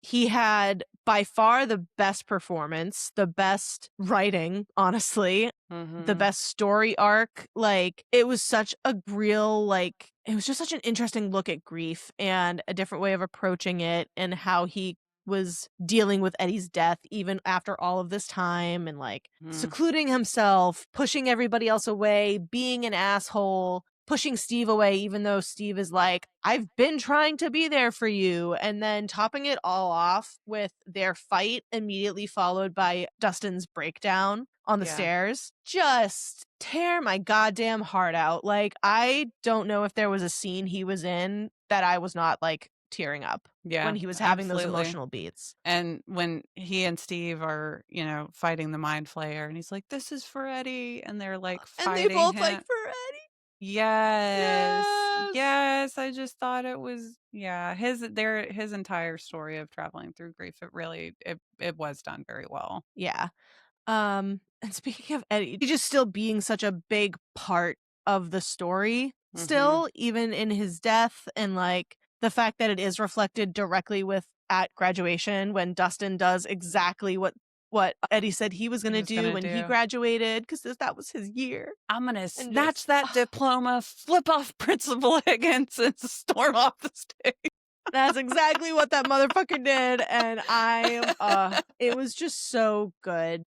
He had by far the best performance, the best writing, honestly, the best story arc. Like, it was such a real, like, it was just such an interesting look at grief and a different way of approaching it and how he was dealing with Eddie's death even after all of this time and like secluding himself, pushing everybody else away, being an asshole, pushing Steve away even though Steve is like, I've been trying to be there for you, and then topping it all off with their fight immediately followed by Dustin's breakdown on the stairs. Just tear my goddamn heart out. Like, I don't know if there was a scene he was in that I was not like tearing up when he was having those emotional beats. And when he and Steve are, fighting the mind flayer and he's like, this is for Eddie, and they're like fighting and they both him. like for Eddie. Yes. I just thought it was his entire story of traveling through grief. It really it was done very well. Yeah. And speaking of Eddie, he just still being such a big part of the story still, even in his death, and like the fact that it is reflected directly at graduation when Dustin does exactly what what Eddie said he was going to was do gonna when he do. graduated because that was his year. I'm gonna And snatch just, that diploma, flip off Principal Higgins, and storm off the stage. that's exactly what that motherfucker did. And it was just so good.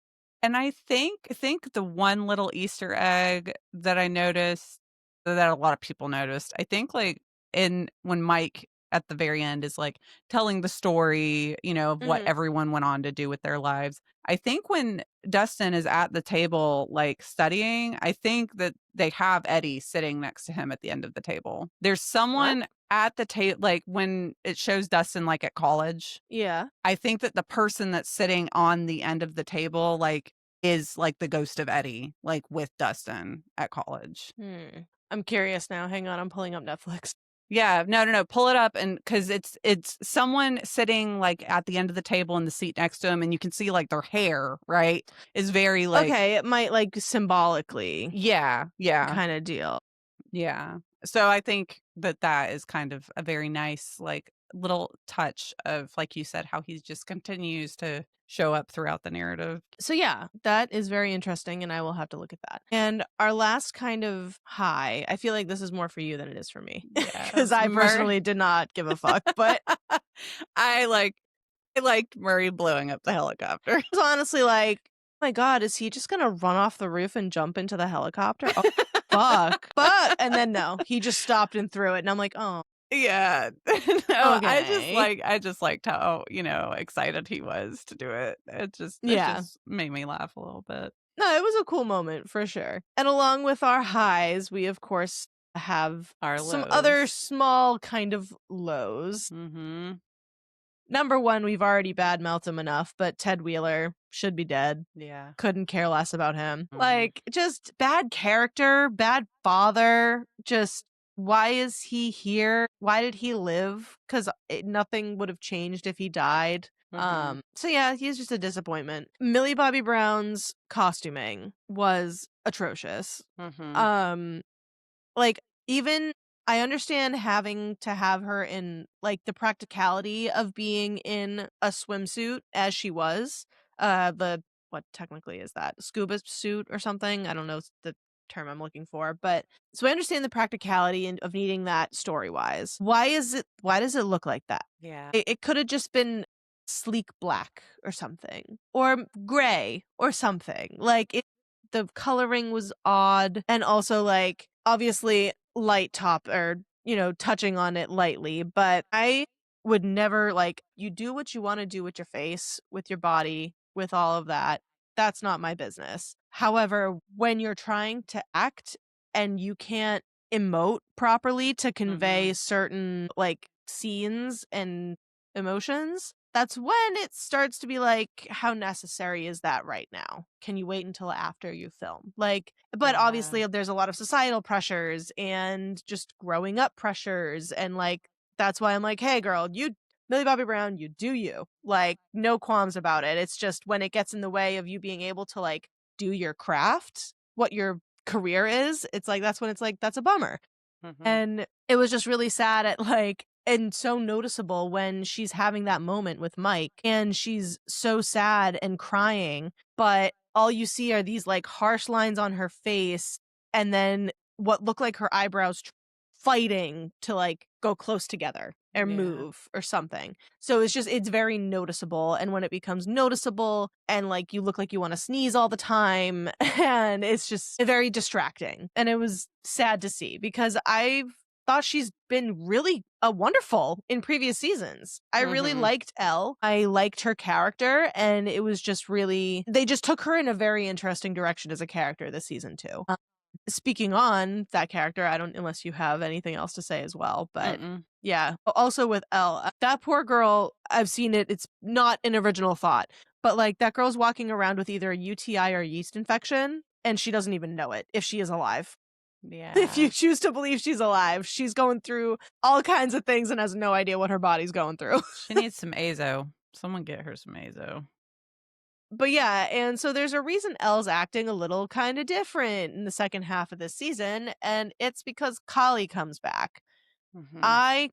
And I think the one little Easter egg that I noticed, that a lot of people noticed, I think, like, when Mike at the very end is, like, telling the story, of what Mhm. everyone went on to do with their lives. I think when Dustin is at the table, like, studying, I think that they have Eddie sitting next to him at the end of the table. There's What? someone at the table, like, when it shows Dustin, like, at college, Yeah. I think that the person that's sitting on the end of the table, like, is like the ghost of Eddie, like, with Dustin at college. I'm curious now. Hang on. I'm pulling up Netflix. Yeah, no, pull it up, and because it's someone sitting, like, at the end of the table in the seat next to him, and you can see, like, their hair, right, is very, like, Okay. It might like symbolically yeah, kind of deal. yeah. So I think that is kind of a very nice, like, little touch of, like you said, how he just continues to show up throughout the narrative. So yeah, that is very interesting, and I will have to look at that. And our last kind of high, I feel like this is more for you than it is for me, because Yes, I personally did not give a fuck. But I liked Murray blowing up the helicopter. I was honestly like, oh my god, is he just gonna run off the roof and jump into the helicopter? Oh fuck! And then no, he just stopped and threw it, and I'm like, oh, Yeah. No, okay, I just liked how, excited he was to do it. It yeah. just made me laugh a little bit. No, it was a cool moment for sure. And along with our highs, we of course have Our some other lows. small kind of lows. Mhm. Number one, we've already badmouthed him enough, but Ted Wheeler should be dead. Yeah. Couldn't care less about him. Mhm. Like, just bad character, bad father. Just why is he here? Why did he live? Because nothing would have changed if he died. Mhm. So yeah, he's just a disappointment. Millie Bobby Brown's costuming was atrocious. Mhm. Um, like, even I understand having to have her in, like, the practicality of being in a swimsuit as she was. The what technically is that? Scuba suit or something? I don't know the term I'm looking for, but so I understand the practicality of needing that story-wise. Why does it look like that? Yeah. It could have just been sleek black or something, or gray or something. Like, the coloring was odd, and also, like, obviously light top, or touching on it lightly, but I would never, like, you do what you want to do with your face, with your body, with all of that. That's not my business. However, when you're trying to act and you can't emote properly to convey Mhm. certain, like, scenes and emotions, that's when it starts to be like, how necessary is that right now? Can you wait until after you film? Like, but Yeah. obviously there's a lot of societal pressures and just growing up pressures. And like, that's why I'm like, hey girl, Millie Bobby Brown, you do you. Like, no qualms about it. It's just when it gets in the way of you being able to, like, do your craft, what your career is, it's like, that's when it's like, that's a bummer. Mhm. And it was just really sad at, like, and so noticeable when she's having that moment with Mike and she's so sad and crying, but all you see are these, like, harsh lines on her face, and then what look like her eyebrows fighting to, like, go close together or Yeah. move or something. So it's very noticeable, and when it becomes noticeable and, like, you look like you wanna sneeze all the time, and it's just very distracting, and it was sad to see because I've thought she's been really wonderful in previous seasons. I really Mhm. liked Elle. I liked her character, and it was just really, they just took her in a very interesting direction as a character this season too. Speaking on that character, I don't, unless you have anything else to say as well, but Mm-mm. yeah. Also with Elle, that poor girl, I've seen it. It's not an original thought, but like, that girl's walking around with either a UTI or yeast infection, and she doesn't even know it if she is alive. If you Yeah. choose to believe she's alive, she's going through all kinds of things and has no idea what her body's going through. She needs some Azo. Someone get her some Azo. But yeah, and so there's a reason Elle's acting a little kind of different in the second half of this season, and it's because Kali comes back. Mhm. I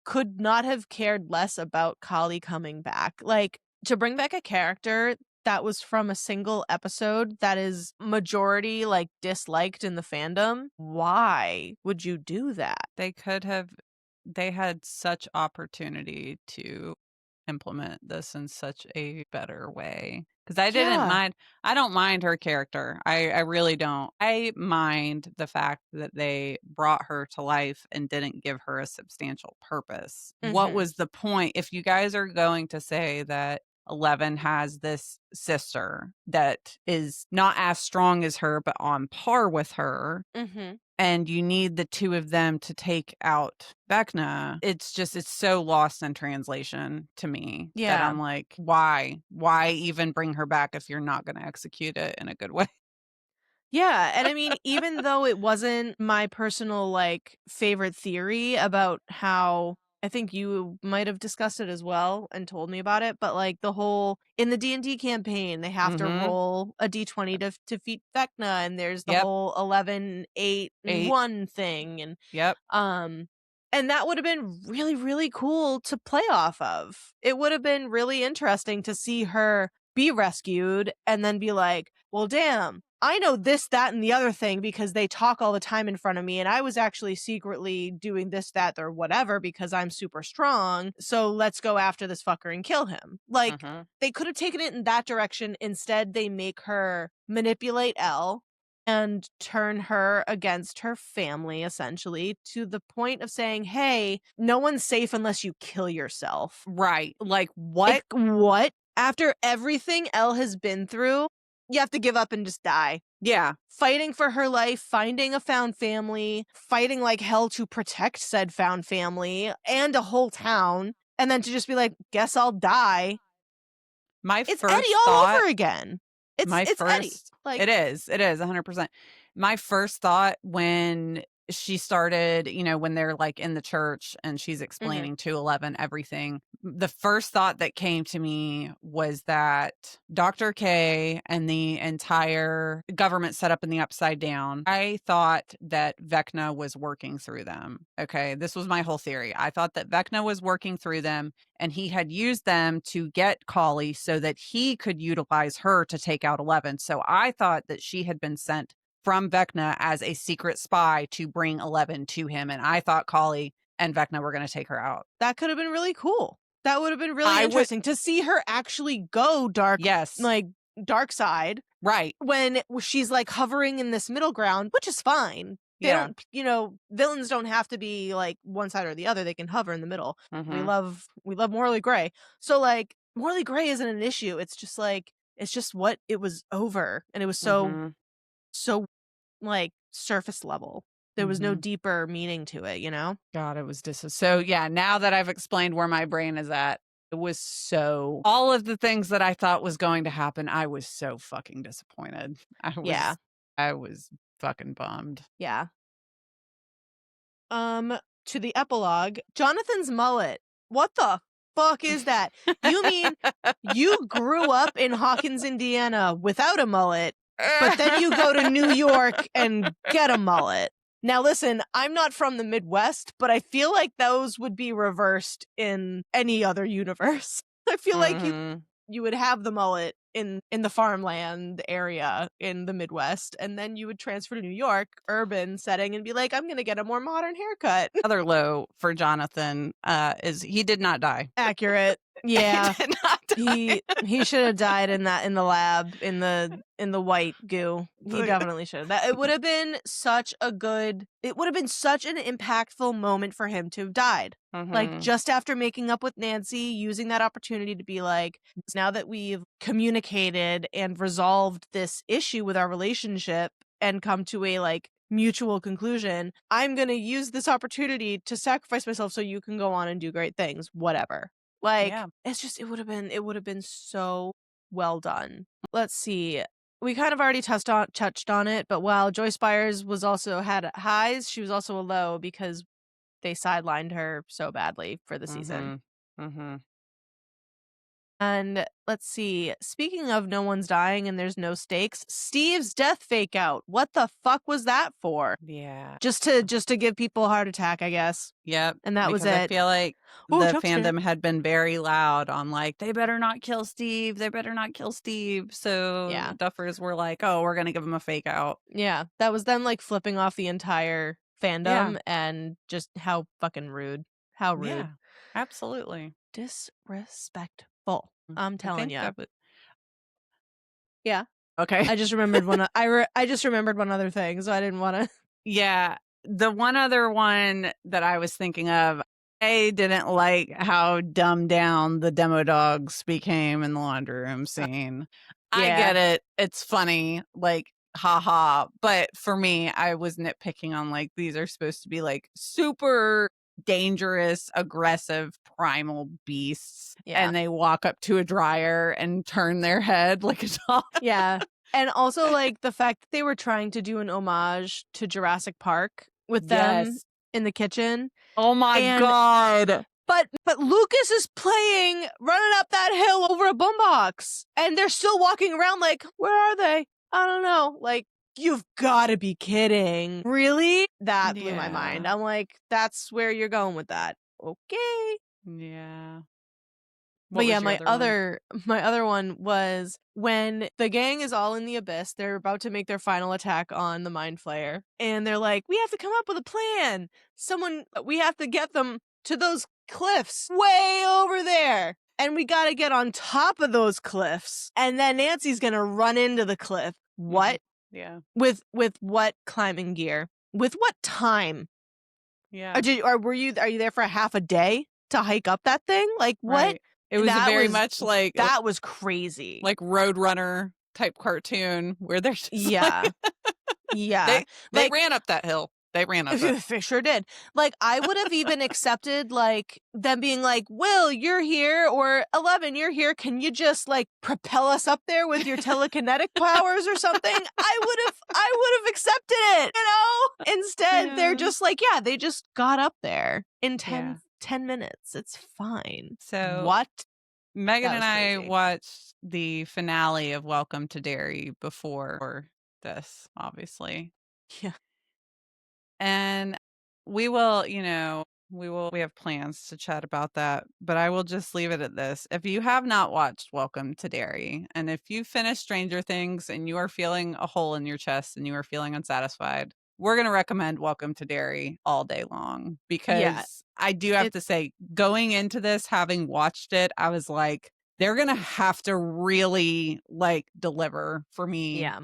could not have cared less about Kali coming back. Like, to bring back a character that was from a single episode that is majority like disliked in the fandom, why would you do that? They had such opportunity to implement this in such a better way. Because Yeah. I don't mind her character. I really don't. I mind the fact that they brought her to life and didn't give her a substantial purpose. What Mhm. was the point? If you guys are going to say that 11 has this sister that is not as strong as her, but on par with her, Mhm. and you need the two of them to take out Vecna, it's so lost in translation to me that Yeah. I'm like, why even bring her back if you're not going to execute it in a good way? Yeah, and I mean, even though it wasn't my personal, like, favorite theory about how I think you might have discussed it as well and told me about it, but, like, the whole in the D&D campaign, they have to Mhm. roll a D20 to defeat Vecna, and there's the Yep. whole 11, 8, and 8. 1 thing, Yep. um and that would have been really, really cool to play off of. It would have been really interesting to see her be rescued and then be like, "Well, damn, I know this, that, and the other thing because they talk all the time in front of me, and I was actually secretly doing this, that, or whatever because I'm super strong. So let's go after this fucker and kill him." Like, Mhm. they could have taken it in that direction. Instead, they make her manipulate Elle and turn her against her family, essentially, to the point of saying, hey, no one's safe unless you kill yourself. Right. Like what? Like, what? After everything Elle has been through, you have to give up and just die. Yeah. Fighting for her life, finding a found family, fighting like hell to protect said found family and a whole town, and then to just be like, guess I'll die. My It's Eddie first all thought over again. My It's Eddie. first Like, it is 100%. My first thought when she started, when they're, like, in the church and she's mhm, explaining to 11 everything, the first thought that came to me was that Dr. K and the entire government set up in the Upside Down, I thought that Vecna was working through them, okay? This was my whole theory. I thought that Vecna was working through them and he had used them to get Kali so that he could utilize her to take out 11. So I thought that she had been sent from Vecna as a secret spy to bring 11 to him. And I thought Kali and Vecna were going to take her out. that could have been really cool. That would have been really I would, interesting to see her actually go dark, yes, like dark side right. when she's like hovering in this middle ground, which is fine. They Yeah. don't, villains don't have to be like one side or the other. They can hover in the middle. Mm-hmm. We love Morley Gray. So like Morley Gray isn't an issue. It's just like it's just what it was over, and it was Mm-hmm. so like surface level. There was no Mm-hmm. deeper meaning to it, you know? God, it was so yeah, now that I've explained where my brain is at, it was so all of the things that I thought was going to happen, I was so fucking disappointed. Yeah. I was fucking bummed. Yeah. To the epilogue, Jonathan's mullet. What the fuck is that? You mean you grew up in Hawkins, Indiana without a mullet, but then you go to New York and get a mullet. Now listen, I'm not from the Midwest, but I feel like those would be reversed in any other universe. I feel like Mhm. you would have the mullet in the farmland area in the Midwest, and then you would transfer to New York, urban setting, and be like, I'm gonna get a more modern haircut. Other low for Jonathan, is he did not die. Accurate. He Yeah. did not die. He should have died in the lab in the white goo. He definitely should have. That it would have been such an impactful moment for him to have died. Like Mhm. just after making up with Nancy, using that opportunity to be like, now that we've communicated and resolved this issue with our relationship and come to a like mutual conclusion, I'm going to use this opportunity to sacrifice myself so you can go on and do great things, whatever. Like, Yeah. it's just it would have been so well done. Let's see. We kind of already touched on it, but while Joyce Byers was also had highs, she was also a low because they sidelined her so badly for the season. Mhm. Mhm. And let's see. Speaking of no one's dying and there's no stakes, Steve's death fake out. What the fuck was that for? Yeah. Just to give people a heart attack, I guess. Yep. And that was Because I it. feel like Oh, the jump scare. fandom had been very loud on like, they better not kill Steve. They better not kill Steve. So Yeah. Duffers were like, oh, we're going to give him a fake out. Yeah. That was them like flipping off the entire fandom Yeah. and just how fucking rude. How rude. Yeah. Absolutely. Disrespectful. I'm I telling think you. that was Yeah. okay. I just remembered one. I just remembered one other thing, so I didn't want to. Yeah. The one other one that I was thinking of, I didn't like how dumbed down the demo dogs became in the laundry room scene. I Yeah. get it. It's funny. Like, haha. But for me, I was nitpicking on like, these are supposed to be like super dangerous, aggressive, primal beasts. Yeah. And they walk up to a dryer and turn their head like a dog. Yeah. And also like the fact that they were trying to do an homage to Jurassic Park with them Yes. in the kitchen. Oh my And- God. But Lucas is playing running up that hill over a boombox. And they're still walking around like, where are they? I don't know. Like, you've got to be kidding. Really? That blew my mind. Yeah. I'm like, that's where you're going with that. Okay. Yeah. But yeah, was your my other one was when the gang is all in the abyss, they're about to make their final attack on the Mind Flayer. And they're like, we have to come up with a plan. We have to get them to those cliffs way over there. And we got to get on top of those cliffs. And then Nancy's going to run into the cliff. What? Yeah. With what climbing gear? With what time? Yeah. Are you there for a half a day to hike up that thing? Like what? Right. It was That very was- much like That was crazy. like Roadrunner type cartoon where they're just Yeah. like, Yeah. they Like- ran up that hill. They ran up it. They sure did. Like I would have even accepted like them being like, Will, you're here, or 11, you're here. Can you just like propel us up there with your telekinetic powers or something? I would have accepted it, you know? Instead, they're Yeah. just like, yeah, they just got up there in 10 Yeah. 10 minutes. It's fine. So What? Megan That and was I crazy. watched the finale of Welcome to Derry before this, obviously. Yeah. And we will, we have plans to chat about that, but I will just leave it at this. If you have not watched Welcome to Derry, and if you finish Stranger Things and you are feeling a hole in your chest and you are feeling unsatisfied, we're going to recommend Welcome to Derry all day long because I do have to say, going into this, having watched it, I was like, they're going to have to really like deliver for me. Yeah.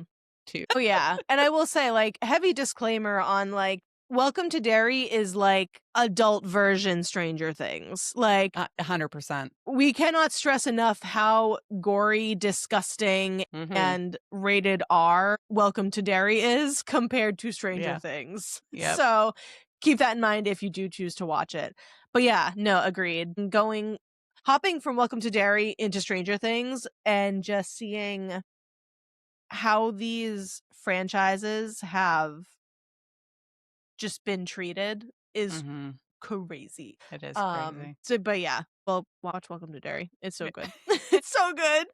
Too. Oh yeah. And I will say like heavy disclaimer on like Welcome to Derry is like adult version Stranger Things. Like 100%. we cannot stress enough how gory, disgusting, and rated R Welcome to Derry is compared to Stranger Things. Yep. So keep that in mind if you do choose to watch it. But yeah, no, agreed. Hopping from Welcome to Derry into Stranger Things and just seeing how these franchises have just been treated is crazy. It is crazy. So, but yeah, well, watch Welcome to Derry. It's so good. It's so good.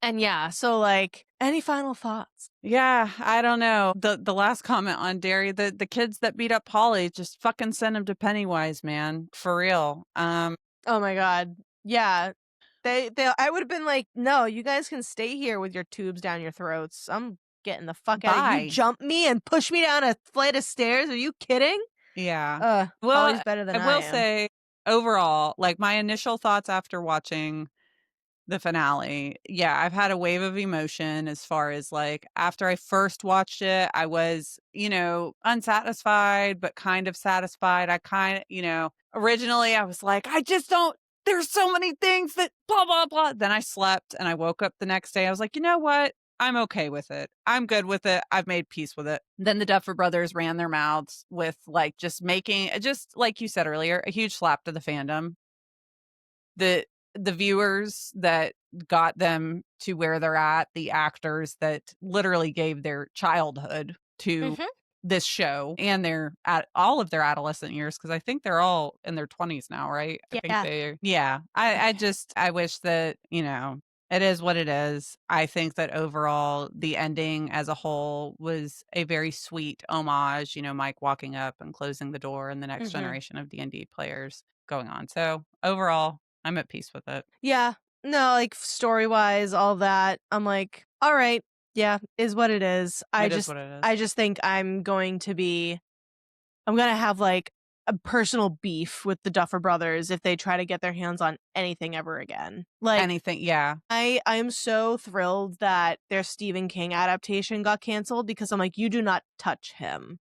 And yeah, so like, any final thoughts? Yeah, I don't know. The last comment on Derry, the kids that beat up Polly, just fucking send them to Pennywise, man, for real. Oh my god, yeah. I would have been like, no, you guys can stay here with your tubes down your throats. I'm getting the fuck out of you. Jump me and push me down a flight of stairs. Are you kidding? Yeah. Well, Polly's better than I will am. say, overall, like my initial thoughts after watching the finale, yeah, I've had a wave of emotion as far as like after I first watched it, I was, unsatisfied, but kind of satisfied. I kind of, originally I was like, I just don't. There's so many things that blah, blah, blah. Then I slept and I woke up the next day. I was like, you know what? I'm okay with it. I'm good with it. I've made peace with it. Then the Duffer Brothers ran their mouths with like just like you said earlier, a huge slap to the fandom. The viewers that got them to where they're at, the actors that literally gave their childhood to this show and their at all of their adolescent years, because I think they're all in their 20s now, right? I think Yeah. they yeah. I wish that, it is what it is. I think that overall the ending as a whole was a very sweet homage, Mike walking up and closing the door and the next generation of D&D players going on. So overall, I'm at peace with it. Yeah. No, like story-wise, all that. I'm like, all right, yeah, is what it is. It is what it is. I just think I'm gonna have like a personal beef with the Duffer Brothers if they try to get their hands on anything ever again. Like, Anything, yeah. I am so thrilled that their Stephen King adaptation got canceled because I'm like, you do not touch him.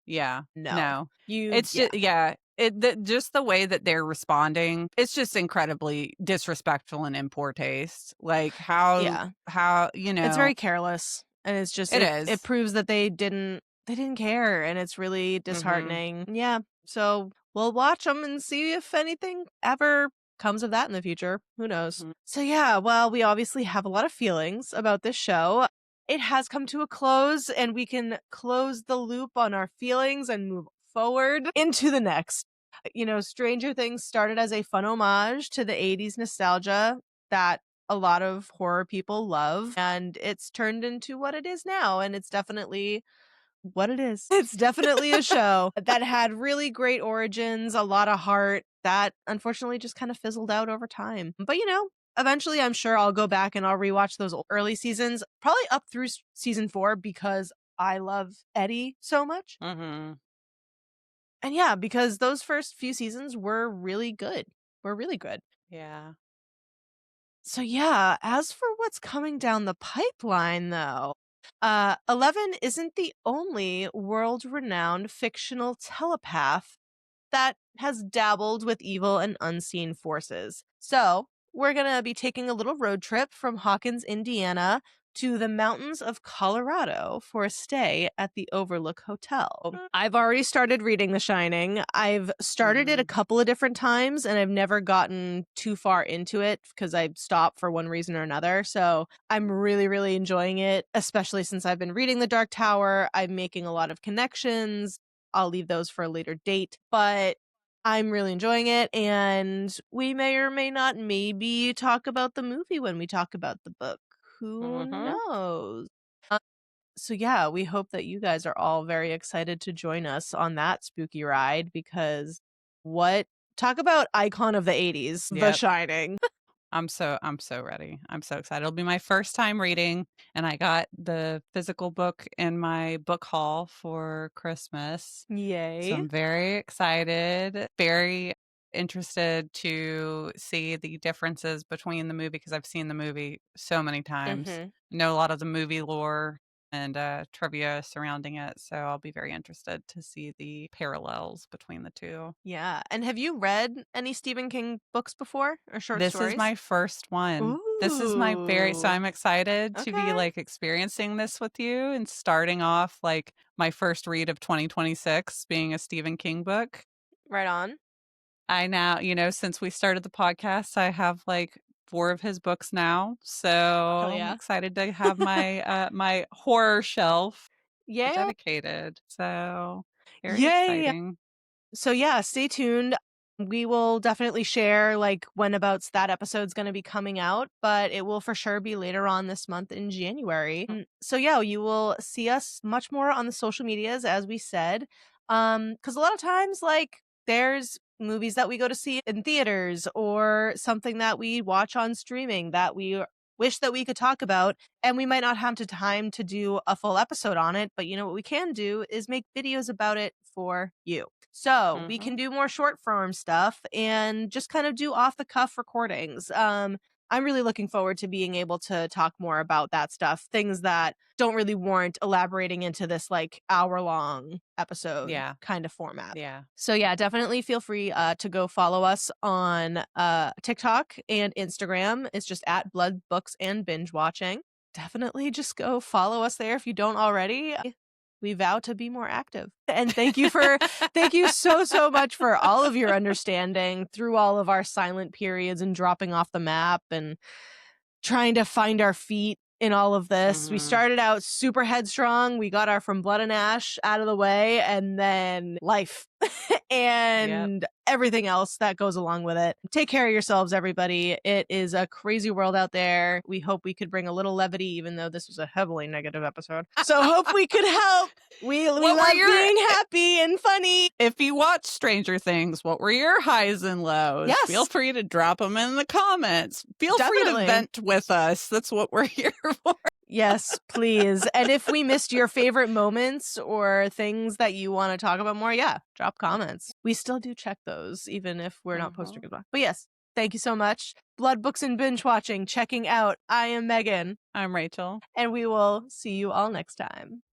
Yeah. No. No. You It's just yeah. Just the way that they're responding, it's just incredibly disrespectful and in poor taste. Like yeah. how, It's very careless. And it's just It it is. proves that they didn't care, and it's really disheartening. Yeah. So we'll watch them and see if anything ever comes of that in the future. Who knows? Mhm. So yeah, well, we obviously have a lot of feelings about this show. It has come to a close, and we can close the loop on our feelings and move forward into the next. Stranger Things started as a fun homage to the 80s nostalgia that a lot of horror people love, and it's turned into what it is now, and it's definitely what it is. It's definitely a show that had really great origins, a lot of heart that unfortunately just kind of fizzled out over time. But eventually I'm sure I'll go back and I'll rewatch those early seasons, probably up through season 4 because I love Eddie so much. Mhm. And yeah, because those first few seasons were really good. Were really good. Yeah. So yeah, as for what's coming down the pipeline though, 11 isn't the only world-renowned fictional telepath that has dabbled with evil and unseen forces. So, we're going to be taking a little road trip from Hawkins, Indiana to the mountains of Colorado for a stay at the Overlook Hotel. I've already started reading The Shining. I've started it a couple of different times and I've never gotten too far into it because I stopped for one reason or another. So I'm really, really enjoying it, especially since I've been reading The Dark Tower. I'm making a lot of connections. I'll leave those for a later date, but I'm really enjoying it, and we may or may not maybe talk about the movie when we talk about the book. Who knows? So yeah, we hope that you guys are all very excited to join us on that spooky ride because talk about icon of the 80s, The Yep. Shining. I'm so ready. I'm so excited. It'll be my first time reading, and I got the physical book in my book haul for Christmas. So Yay. I'm very excited, very interested to see the differences between the movie because I've seen the movie so many times. Know a lot of the movie lore and trivia surrounding it. So I'll be very interested to see the parallels between the two. Yeah. And have you read any Stephen King books before or short This stories? is my first one. This is my so Ooh. I'm excited to be Okay. like experiencing this with you and starting off like my first read of 2026 being a Stephen King book. Right on. I now, since we started the podcast, I have like 4 of his books now. So Hell I'm yeah. excited to have my my horror shelf Yeah. dedicated. So very Yay. exciting. So yeah, stay tuned. We will definitely share like whenabouts that episode's going to be coming out, but it will for sure be later on this month in January. So yeah, you will see us much more on the social medias as we said. Cuz a lot of times like there's movies that we go to see in theaters or something that we watch on streaming that we wish that we could talk about, and we might not have the time to do a full episode on it, but what we can do is make videos about it for you. So we can do more short form stuff and just kind of do off the cuff recordings. I'm really looking forward to being able to talk more about that stuff, things that don't really warrant elaborating into this like hour long episode kind of format. Yeah. So yeah, definitely feel free to go follow us on TikTok and Instagram. It's just at Blood Books and Binge Watching. Definitely just go follow us there if you don't already. We vow to be more active. And thank you so much for all of your understanding through all of our silent periods and dropping off the map and trying to find our feet in all of this. We started out super headstrong. We got our From Blood and Ash out of the way, and then life and everything else that goes along with it. Take care of yourselves, everybody. It is a crazy world out there. We hope we could bring a little levity, even though this was a heavily negative episode. So hope we could help. We love being happy and funny. If you watch Stranger Things, what were your highs and lows? Yes. Feel free to drop them in the comments. Feel free to vent with us. That's what we're here for. Yes, please. And if we missed your favorite moments or things that you want to talk about more, drop comments. We still do check those, even if we're not posting as well. But yes, thank you so much. Blood, Books, and Binge Watching, checking out. I am Megan. I'm Rachel. And we will see you all next time.